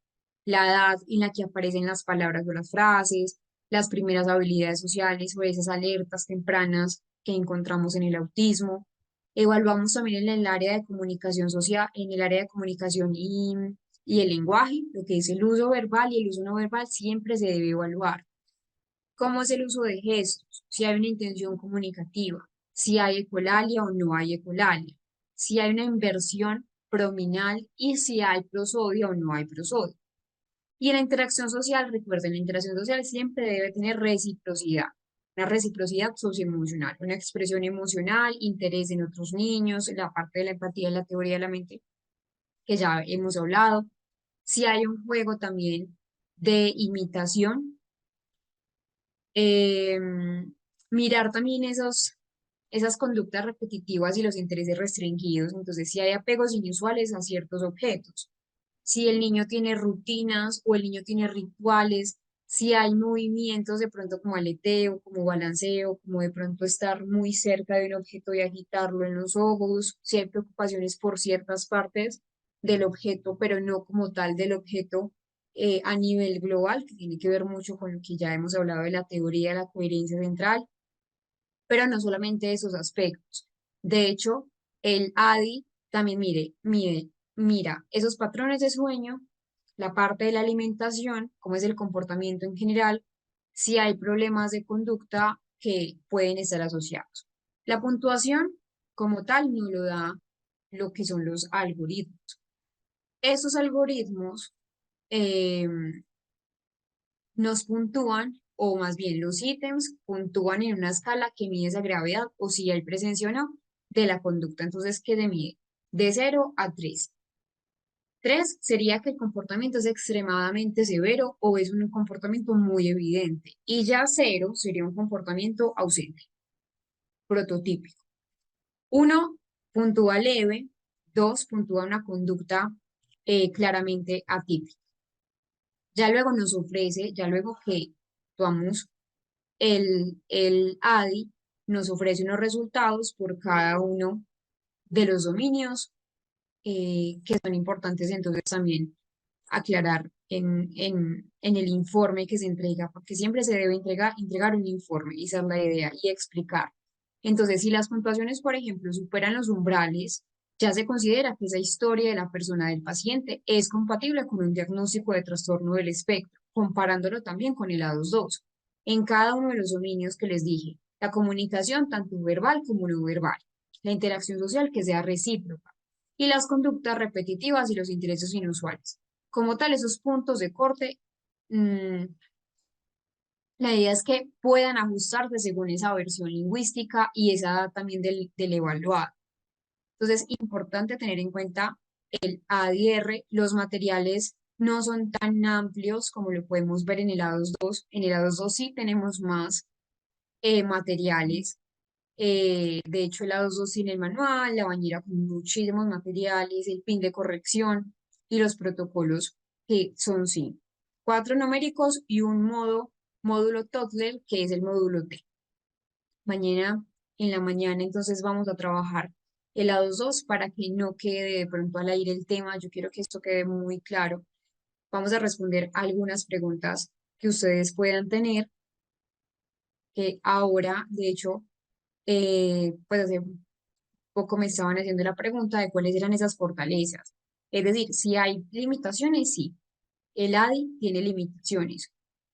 La edad en la que aparecen las palabras o las frases, las primeras habilidades sociales o esas alertas tempranas que encontramos en el autismo. Evaluamos también en el área de comunicación social, en el área de comunicación y el lenguaje, lo que es el uso verbal y el uso no verbal siempre se debe evaluar. ¿Cómo es el uso de gestos? Si hay una intención comunicativa, si hay ecolalia o no hay ecolalia, si hay una inversión prominal y si hay prosodia o no hay prosodia. Y en la interacción social, recuerden, la interacción social siempre debe tener reciprocidad, una reciprocidad socioemocional, una expresión emocional, interés en otros niños, la parte de la empatía y la teoría de la mente que ya hemos hablado. Si hay un juego también de imitación, eh, mirar también esas conductas repetitivas y los intereses restringidos. Entonces, si hay apegos inusuales a ciertos objetos, si el niño tiene rutinas o el niño tiene rituales, si hay movimientos de pronto como aleteo, como balanceo, como de pronto estar muy cerca de un objeto y agitarlo en los ojos, si hay preocupaciones por ciertas partes del objeto, pero no como tal del objeto a nivel global, que tiene que ver mucho con lo que ya hemos hablado de la teoría de la coherencia central, pero no solamente esos aspectos. De hecho, el ADI también mira esos patrones de sueño, la parte de la alimentación, cómo es el comportamiento en general, si hay problemas de conducta que pueden estar asociados. La puntuación como tal no lo da lo que son los algoritmos. Esos algoritmos eh, nos puntúan, o más bien los ítems puntúan en una escala que mide esa gravedad o si hay presencia o no de la conducta. Entonces, ¿qué se mide? De 0 a 3. 3 sería que el comportamiento es extremadamente severo o es un comportamiento muy evidente. Y ya 0 sería un comportamiento ausente, prototípico. 1 puntúa leve, 2 puntúa una conducta claramente atípica. Ya luego nos ofrece, ya luego que tomamos el ADI, nos ofrece unos resultados por cada uno de los dominios que son importantes entonces también aclarar en el informe que se entrega, porque siempre se debe entregar un informe, y esa es la idea, y explicar. Entonces, si las puntuaciones, por ejemplo, superan los umbrales, ya se considera que esa historia de la persona del paciente es compatible con un diagnóstico de trastorno del espectro, comparándolo también con el A2-2. En cada uno de los dominios que les dije, la comunicación tanto verbal como no verbal, la interacción social que sea recíproca, y las conductas repetitivas y los intereses inusuales. Como tal, esos puntos de corte, mm, la idea es que puedan ajustarse según esa versión lingüística y esa edad también del evaluado. Entonces, importante tener en cuenta el ADR, los materiales no son tan amplios como lo podemos ver en el A22. En el A22 sí tenemos más materiales. De hecho, el A22 tiene el manual, la bañera con muchísimos materiales, el pin de corrección y los protocolos que son sí, 4 numéricos y un módulo Toddler, que es el módulo T. Mañana, en la mañana, entonces vamos a trabajar el A22 para que no quede de pronto al aire el tema. Yo quiero que esto quede muy claro. Vamos a responder algunas preguntas que ustedes puedan tener, que ahora, de hecho, pues hace poco me estaban haciendo la pregunta de cuáles eran esas fortalezas. Es decir, si hay limitaciones, sí. El ADI tiene limitaciones.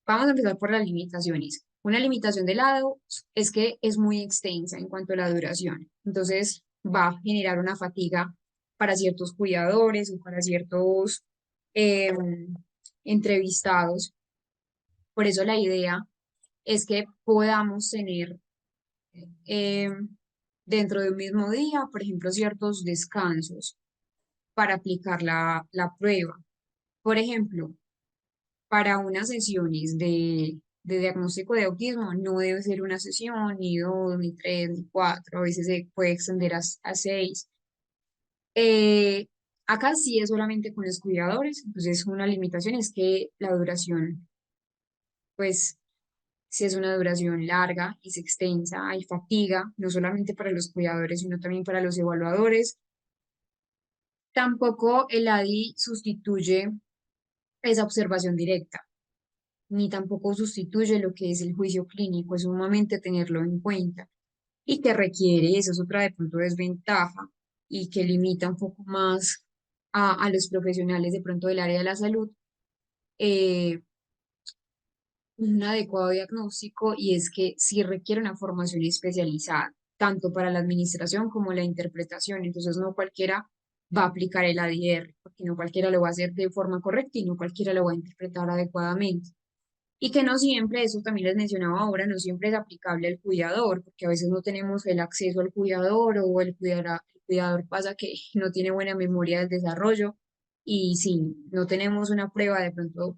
Vamos a empezar por las limitaciones. Una limitación del lado es que es muy extensa en cuanto a la duración. Entonces, va a generar una fatiga para ciertos cuidadores o para ciertos eh, entrevistados. Por eso la idea es que podamos tener eh, dentro de un mismo día, por ejemplo, ciertos descansos para aplicar la prueba. Por ejemplo, para unas sesiones de diagnóstico de autismo no debe ser una sesión, ni dos, ni tres, ni cuatro, a veces se puede extender a seis. Eh, Acá sí es solamente con los cuidadores, entonces una limitación es que la duración, pues si es una duración larga y se extensa, hay fatiga, no solamente para los cuidadores, sino también para los evaluadores. Tampoco el ADI sustituye esa observación directa, ni tampoco sustituye lo que es el juicio clínico, es sumamente tenerlo en cuenta y que requiere, eso es otra de pronto desventaja y que limita un poco más a los profesionales de pronto del área de la salud, eh, un adecuado diagnóstico y es que sí requiere una formación especializada, tanto para la administración como la interpretación. Entonces, no cualquiera va a aplicar el ADR, porque no cualquiera lo va a hacer de forma correcta y no cualquiera lo va a interpretar adecuadamente. Y que no siempre, eso también les mencionaba ahora, no siempre es aplicable al cuidador, porque a veces no tenemos el acceso al cuidador o el cuidador pasa que no tiene buena memoria del desarrollo y si no tenemos una prueba de pronto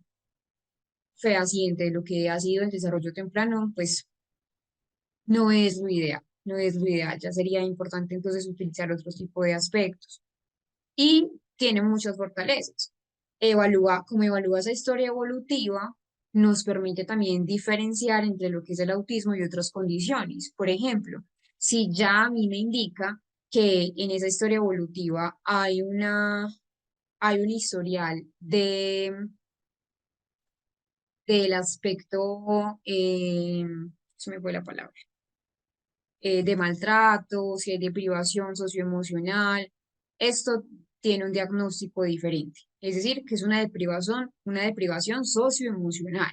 fehaciente de lo que ha sido el desarrollo temprano, pues no es lo ideal, no es lo ideal. Ya sería importante entonces utilizar otro tipo de aspectos. Y tiene muchas fortalezas. Como evalúa esa historia evolutiva, nos permite también diferenciar entre lo que es el autismo y otras condiciones. Por ejemplo, si ya a mí me indica que en esa historia evolutiva hay un historial del aspecto, se me fue la palabra, de maltrato, si hay de privación socioemocional, esto tiene un diagnóstico diferente. Es decir, que es una deprivación socioemocional,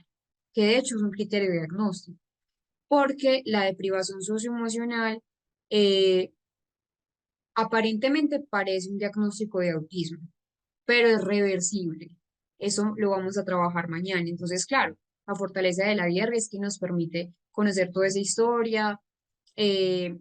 que de hecho es un criterio de diagnóstico, porque la deprivación socioemocional eh, aparentemente parece un diagnóstico de autismo, pero es reversible. Eso lo vamos a trabajar mañana. Entonces, claro, la fortaleza de la IR es que nos permite conocer toda esa historia, eh,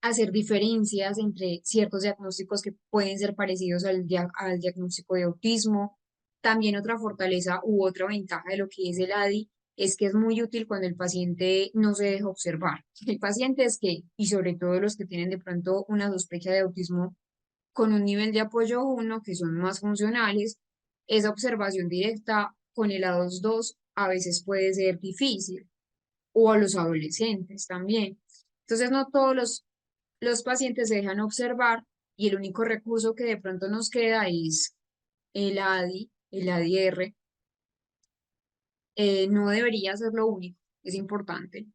hacer diferencias entre ciertos diagnósticos que pueden ser parecidos al diagnóstico de autismo. También otra fortaleza u otra ventaja de lo que es el ADI es que es muy útil cuando el paciente no se deja observar. El paciente es que, y sobre todo los que tienen de pronto una sospecha de autismo con un nivel de apoyo uno que son más funcionales, esa observación directa con el A22 a veces puede ser difícil, o a los adolescentes también. Entonces, no todos los pacientes se dejan observar y el único recurso que de pronto nos queda es el ADI, el ADR. No debería ser lo único, es importante.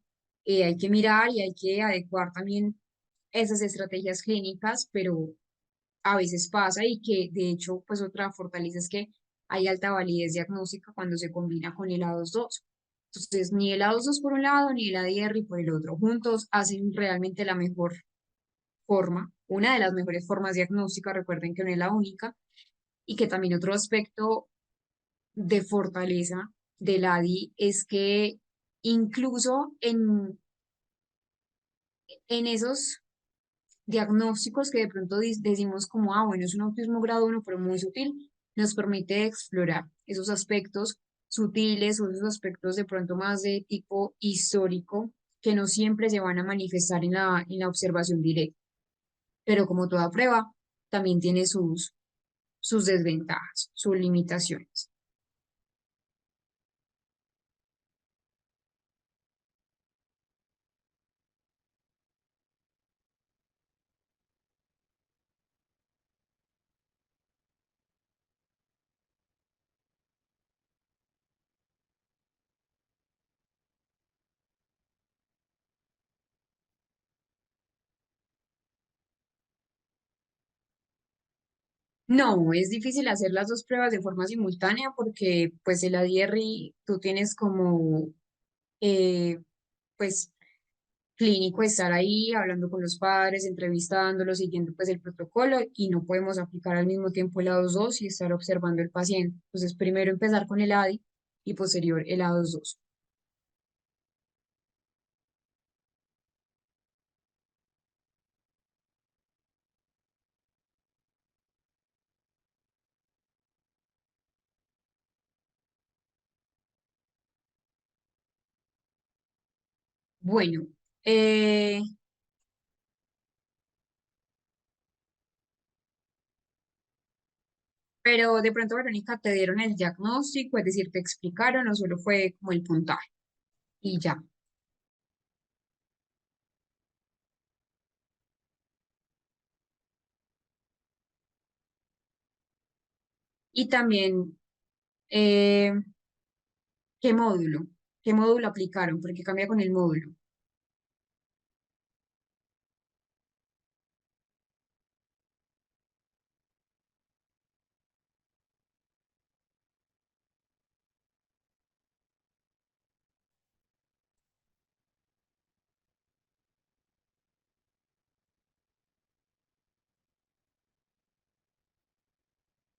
Hay que mirar y hay que adecuar también esas estrategias clínicas, pero a veces pasa y que de hecho, pues otra fortaleza es que hay alta validez diagnóstica cuando se combina con el A22. Entonces, ni el A22 por un lado, ni el ADR por el otro, juntos hacen realmente la mejor forma, una de las mejores formas diagnósticas, recuerden que no es la única, y que también otro aspecto de fortaleza del ADI es que incluso en esos diagnósticos que de pronto decimos como, ah, bueno, es un autismo grado uno pero muy sutil, nos permite explorar esos aspectos sutiles o esos aspectos de pronto más de tipo histórico que no siempre se van a manifestar en la observación directa. Pero como toda prueba, también tiene sus desventajas, sus limitaciones. No, es difícil hacer las dos pruebas de forma simultánea porque pues el ADR tú tienes como, eh, pues clínico estar ahí hablando con los padres, entrevistándolos, siguiendo pues el protocolo y no podemos aplicar al mismo tiempo el A22 y estar observando el paciente. Entonces, primero empezar con el ADI y posterior el A22. Bueno, eh, pero de pronto, Verónica, te dieron el diagnóstico, es decir, te explicaron o solo fue como el puntaje y ya. Y también, eh, ¿qué módulo? ¿Qué módulo aplicaron? Porque cambia con el módulo.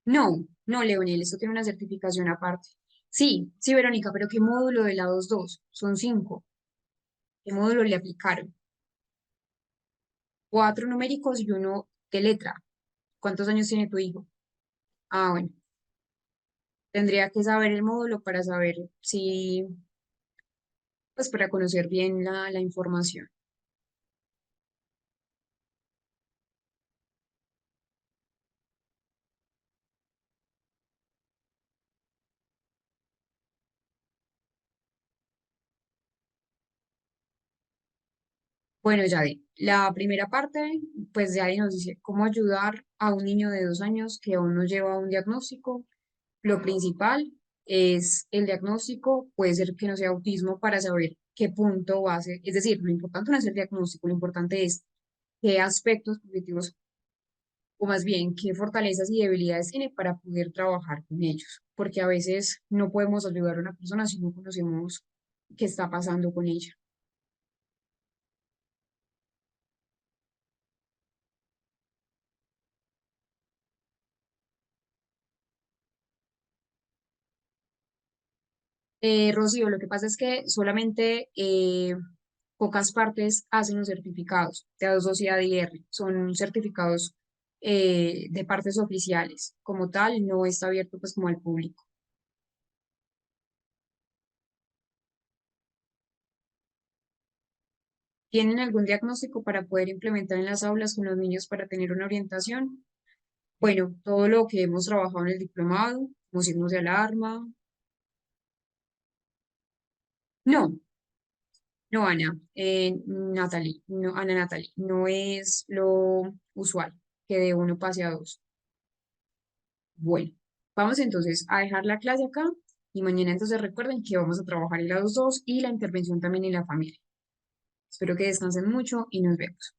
No, no, Leonel, esto tiene una certificación aparte. Sí, sí, Verónica, pero ¿qué módulo de la 2.2? Son 5. ¿Qué módulo le aplicaron? 4 numéricos y uno de letra. ¿Cuántos años tiene tu hijo? Ah, bueno, tendría que saber el módulo para saber si, pues para conocer bien la información. Bueno, Yadi, la primera parte, pues Yadi nos dice cómo ayudar a un niño de 2 años que aún no lleva un diagnóstico. Lo principal es el diagnóstico, puede ser que no sea autismo para saber qué punto base, es decir, lo importante no es el diagnóstico, lo importante es qué aspectos cognitivos o más bien qué fortalezas y debilidades tiene para poder trabajar con ellos, porque a veces no podemos ayudar a una persona si no conocemos qué está pasando con ella. Rocío, lo que pasa es que solamente pocas partes hacen los certificados de A2 y ADR. Son certificados de partes oficiales. Como tal, no está abierto pues como al público. ¿Tienen algún diagnóstico para poder implementar en las aulas con los niños para tener una orientación? Bueno, todo lo que hemos trabajado en el diplomado, como signos de alarma. No, no, Ana, Natalie, no, Ana Natalie, no es lo usual que de uno pase a dos. Bueno, vamos entonces a dejar la clase acá y mañana entonces recuerden que vamos a trabajar en la 2.2 y la intervención también en la familia. Espero que descansen mucho y nos vemos.